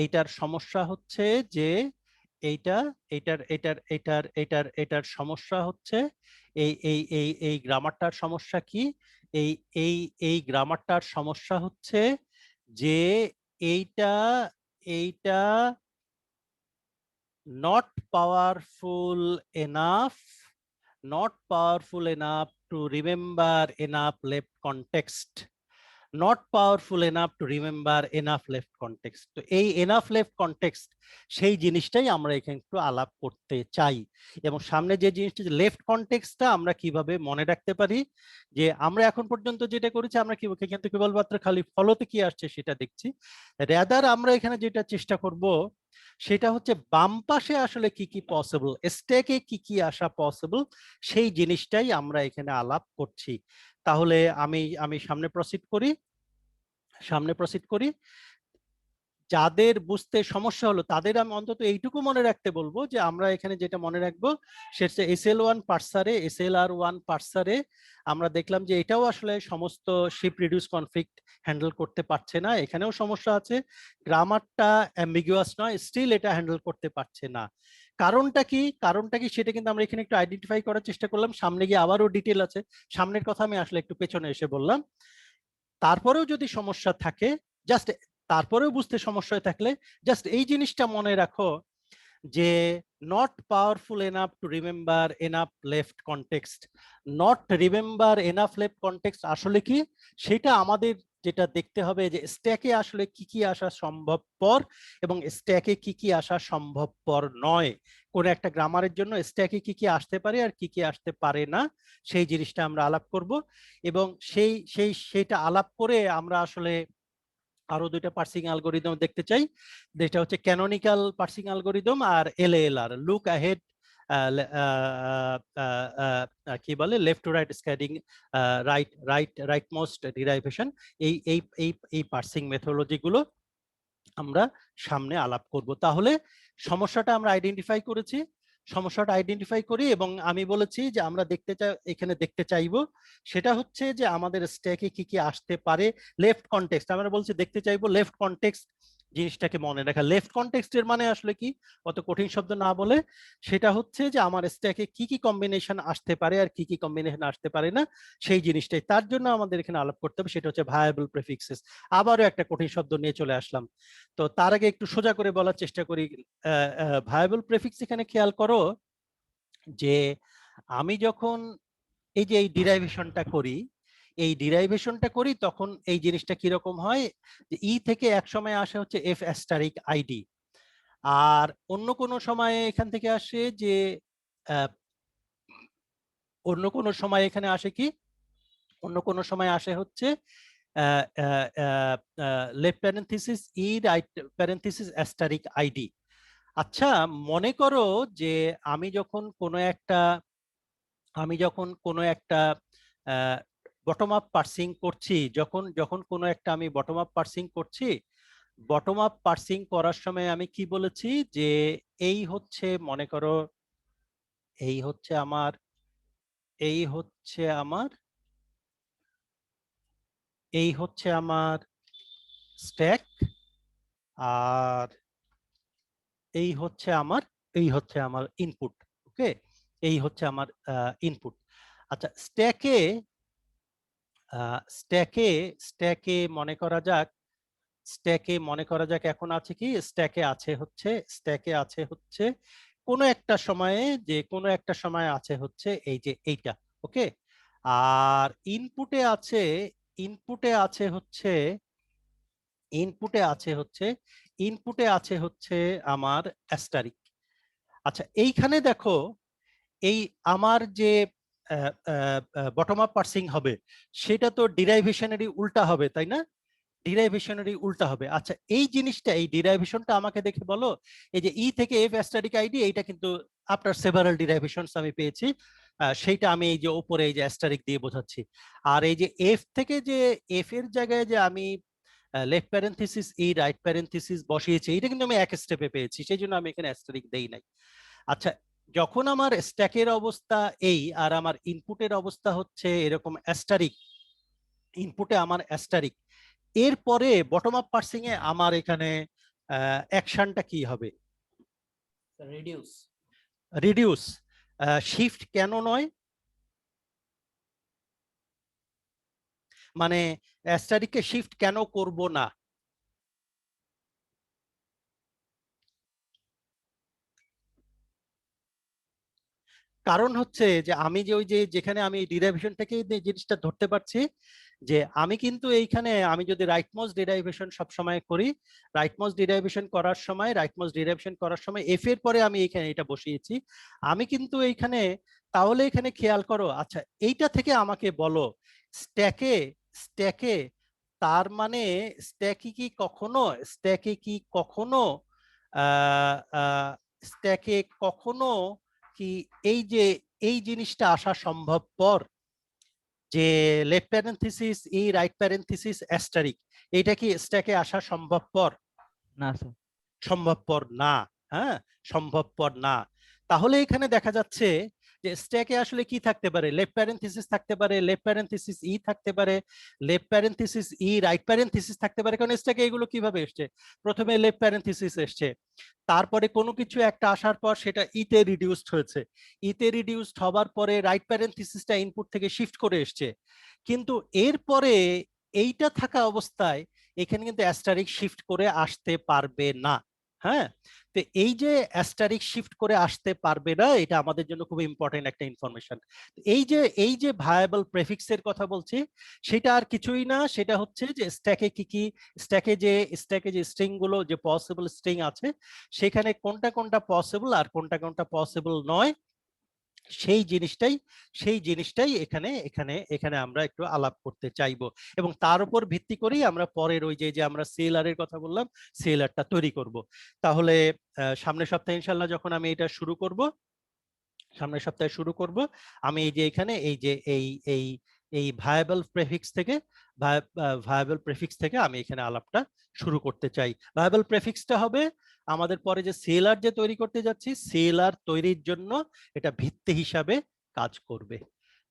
এইটার সমস্যা হচ্ছে যে এইটা এটার এটার এটার এটার এটার সমস্যা হচ্ছে এই গ্রামারটার সমস্যা কি, এই এই এই গ্রামারটার সমস্যা হচ্ছে যে এইটা এইটা not powerful enough, not powerful enough to remember enough left context, not powerful enough to remember enough left context। তো এই enough left context সেই জিনিসটাই আমরা এখানে একটু আলাপ করতে চাই। এবং সামনে যে জিনিসটা লেফট কনটেক্সটটা আমরা কিভাবে মনে রাখতে পারি, যে আমরা এখন পর্যন্ত যেটা করেছি আমরা কি কিন্তু কেবলমাত্র খালি ফলোতে কি আসছে সেটা দেখছি, রেদার আমরা এখানে যেটা চেষ্টা করব সেটা হচ্ছে বাম পাশে আসলে কি কি পসিবল, স্ট্যাকে কি কি আসা পসিবল সেই জিনিসটাই আমরা এখানে আলাপ করছি। তাহলে আমি আমি সামনে প্রসিড করি, সামনে প্রসিড করি। যাদের বুঝতে সমস্যা হলো তাদের আমি অন্তত এইটুকু মনে রাখতে বলবো যে আমরা এখানে যেটা মনে রাখবো সেটা SL1 পার্সারে, SLR1 পার্সারে আমরা দেখলাম যে এটাও আসলে সমস্ত শিপ রিডিউস কনফ্লিক্ট হ্যান্ডেল করতে পারছে না, এখানেও সমস্যা আছে, গ্রামারটা অ্যাম্বিগুয়াস নয়, স্টিল এটা হ্যান্ডেল করতে পারছে না। কারণটা কি, কারণটা কি সেটা কিন্তু আমরা এখানে একটু আইডেন্টিফাই করার চেষ্টা করলাম, সামনে গিয়ে আবারও ডিটেল আছে, সামনের কথা আমি আসলে একটু পেছনে এসে বললাম। তারপরেও যদি সমস্যা থাকে, জাস্ট তারপরেও বুঝতে সমস্যা থাকলে জাস্ট এই জিনিসটা মনে রাখো যে not powerful enough to remember enough left context. Not remember enough left context আসলে কি, সেটা আমাদের যেটা দেখতে হবে যে স্ট্যাকে আসলে কি কি আসা সম্ভবপর এবং স্ট্যাকে কি কি আসা সম্ভবপর নয়, কোন একটা গ্রামারের জন্য স্ট্যাকে কি কি আসতে পারে আর কি কি আসতে পারে না, সেই জিনিসটা আমরা আলাপ করব। এবং সেইটা আলাপ করে আমরা আসলে আরো দুইটা পার্সিং অ্যালগোরিদম দেখতে চাই, যেটা হচ্ছে ক্যানোনিক্যাল পার্সিং অ্যালগোরিদম আর LALR, লুক অ্যাহেড কি বলে left to right scanning, right right right most derivation, এই এই এই এই পার্সিং মেথোলজি গুলো আমরা সামনে আলাপ করব। তাহলে সমস্যাটা আমরা আইডেন্টিফাই করেছি, সমস্যাটা আইডেন্টিফাই করি এবং আমি বলেছি যে আমরা দেখতে চাই, এখানে দেখতে চাইবো সেটা হচ্ছে যে আমাদের স্ট্যাকে কি কি আসতে পারে, লেফট কনটেক্সট আমরা বলছি দেখতে চাইবো, লেফট কনটেক্সট জিনিসটাকে মনে রাখা। লেফট কনটেক্সটের মানে আসলে কি, অত কঠিন শব্দ না বলে সেটা হচ্ছে যে আমার স্ট্যাকে কি কি কম্বিনেশন আসতে পারে আর কি কি কম্বিনেশন আসতে পারে না সেই জিনিসটাই, তার জন্য আমাদের এখানে আলাপ করতে হবে, সেটা হচ্ছে ভায়াবল প্রেফিক্সেস। আবারও একটা কঠিন শব্দ নিয়ে চলে আসলাম। তো তার আগে একটু সোজা করে বলার চেষ্টা করি। ভায়াবল প্রেফিক্স এখানে খেয়াল করো যে আমি যখন এই যে এই ডিরাইভেশনটা করি, এই ডিরাইভেশনটা করি তখন এই জিনিসটা কিরকম হয় যে ই থেকে এক সময় আসে হচ্ছে এফ অ্যাস্টারিক আইডি, আর অন্য কোনো সময়ে এখান থেকে আসে যে অন্য কোনো সময় এখানে আসে কি, অন্য কোনো সময় আসে হচ্ছে লেফট প্যারেন্থিসিস ই রাইট প্যারেন্থিসিস অ্যাস্টারিক আইডি। আচ্ছা, মনে করো যে আমি যখন কোনো একটা বটম আপ পার্সিং করছি, যখন যখন কোনো একটা আমি বটম আপ পার্সিং করছি, বটম আপ পার্সিং করার সময় আমি কি বলেছি যে এই হচ্ছে, মনে করো এই হচ্ছে আমার এই হচ্ছে আমার এই হচ্ছে আমার স্ট্যাক, আর এই হচ্ছে আমার ইনপুট। ওকে, এই হচ্ছে আমার ইনপুট। আচ্ছা, স্ট্যাকে স্ট্যাকে মনে করা যাক এখন আছে কি, স্ট্যাকে আছে হচ্ছে কোনো একটা সময়ে, যে কোনো একটা সময় আছে হচ্ছে এই যে এইটা। ওকে, আর ইনপুটে আছে হচ্ছে ইনপুটে আছে হচ্ছে ইনপুটে আছে হচ্ছে আমার অ্যাস্টারিক। আচ্ছা, এইখানে দেখো, এই আমার যে বটম আপ পার্সিং হবে সেটা তো ডিরাইভেশনেরই উল্টা হবে, তাই না? ডিরাইভেশনেরই উল্টা হবে। আচ্ছা, এই ডিরাইভেশনটা আমাকে দেখে বলো, এই যে ই থেকে এফ অ্যাস্টারিক আইডি, এইটা কিন্তু আফটার সেভারাল ডিরাইভেশনস আমি পেয়েছি, সেইটা আমি এই যে উপরে এই যে অ্যাস্টারিক দিয়ে বোঝাচ্ছি। আর এই যে এফ থেকে যে এফ এর জায়গায় যে আমি লেফট প্যারেন্থিসিস ই রাইট প্যারেন্থিসিস বসিয়েছি, এটা কিন্তু আমি এক স্টেপে পেয়েছি, সেই জন্য আমি এখানে অ্যাস্টারিক দেই নাই। আচ্ছা, যখন আমার স্ট্যাকের অবস্থা এই আর আমার ইনপুটের অবস্থা হচ্ছে এরকম অ্যাস্টারিক, ইনপুটে আমার অ্যাস্টারিক, এরপরে বটম আপ পার্সিং এ আমার এখানে অ্যাকশনটা কি হবে? রিডিউস। রিডিউস। শিফট কেন নয়? মানে অ্যাস্টারিককে শিফট কেন করব না? কারণ হচ্ছে যে আমি যে ওই যে যেখানে আমি ডিরাইভেশন থেকে যে জিনিসটা ধরতে পারছি, যে আমি কিন্তু এইখানে আমি যদি রাইটমোস্ট ডিরাইভেশন সব সময় করি, রাইটমোস্ট ডিরাইভেশন করার সময় এফ এর পরে আমি এইখানে এটা বসিয়েছি, আমি কিন্তু এইখানে, তাহলে এখানে খেয়াল করো। আচ্ছা, এইটা থেকে আমাকে বলো, স্ট্যাকে স্ট্যাকে তার মানে স্ট্যাকে কি কখনো স্ট্যাকে কখনো কি এই যে এই জিনিসটা আসা সম্ভবপর, যে লেফট প্যারেন্থিসিস এই রাইট প্যারেন্থিসিস অ্যাস্টারিক, এটা কি স্ট্যাকে আসা সম্ভবপর?
না স্যার।
সম্ভবপর না। হ্যাঁ, সম্ভবপর না। তাহলে এখানে দেখা যাচ্ছে যে স্ট্যাকে আসলে কি থাকতে পারে? লেফট প্যারেন্থিসিস থাকতে পারে, লেফট প্যারেন্থিসিস ই থাকতে পারে, লেফট প্যারেন্থিসিস ই রাইট প্যারেন্থিসিস থাকতে পারে। কারণ স্ট্যাকে এগুলো কিভাবে এসছে? প্রথমে লেফট প্যারেন্থিসিস এসছে, তারপরে কোনো কিছু একটা আসার পর সেটা ইতে রিডিউসড হয়েছে, ইতে রিডিউসড হবার পরে রাইট প্যারেন্থিসিসটা ইনপুট থেকে শিফট করে এসছে, কিন্তু এরপরে এইটা থাকা অবস্থায় এখানে কিন্তু অ্যাস্টারিক শিফট করে আসতে পারবে না। হ্যাঁ, তো এই যে অ্যাস্টারিক শিফট করে আসতে পারবে না, এটা আমাদের জন্য খুব ইম্পর্টেন্ট একটা ইনফরমেশন। এই যে ভায়াবল প্রেফিক্সের কথা বলছি, সেটা আর কিছুই না, সেটা হচ্ছে যে স্ট্যাকে কি কি, স্ট্যাকে যে স্ট্রিং গুলো, যে পসিবল স্ট্রিং আছে, সেখানে কোনটা কোনটা পসিবল আর কোনটা কোনটা পসিবল নয়, সেই জিনিসটাই এখানে এখানে এখানে আমরা একটু আলাপ করতে চাইবো, এবং তার উপর ভিত্তি করেই আমরা পরের ওই যে আমরা সিএলআর এর কথা বললাম, সিএলআরটা তৈরি করব। তাহলে সামনের সপ্তাহে ইনশাল্লাহ যখন আমি এটা সামনের সপ্তাহে শুরু করব, আমি এই যে এখানে এই যে এই এই ভায়াবল প্রেফিক্স থেকে আমি এখানে আলাপটা শুরু করতে চাই। ভায়াবল প্রেফিক্সটা হবে আমাদের পরে যে সিএলআর যে তৈরি করতে যাচ্ছি, সিএলআর তৈরির জন্য এটা ভিত্তি হিসাবে কাজ করবে।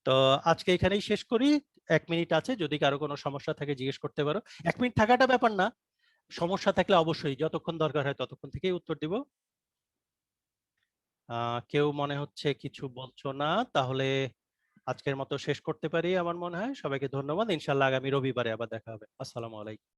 তো আজকে এখানেই শেষ করি। 1 মিনিট আছে, যদি কারো কোনো সমস্যা থাকে জিজ্ঞেস করতে পারো। 1 মিনিট থাকাটা ব্যাপার না, সমস্যা থাকলে অবশ্যই যতক্ষণ দরকার হয় ততক্ষণ থেকেই উত্তর দিব। কেউ মনে হচ্ছে কিছু বলছো না, তাহলে আজকের মতো শেষ করতে পারি আমার মনে হয়। সবাইকে ধন্যবাদ, ইনশাল্লাহ আগামী রবিবারে আবার দেখা হবে। আসসালামু আলাইকুম।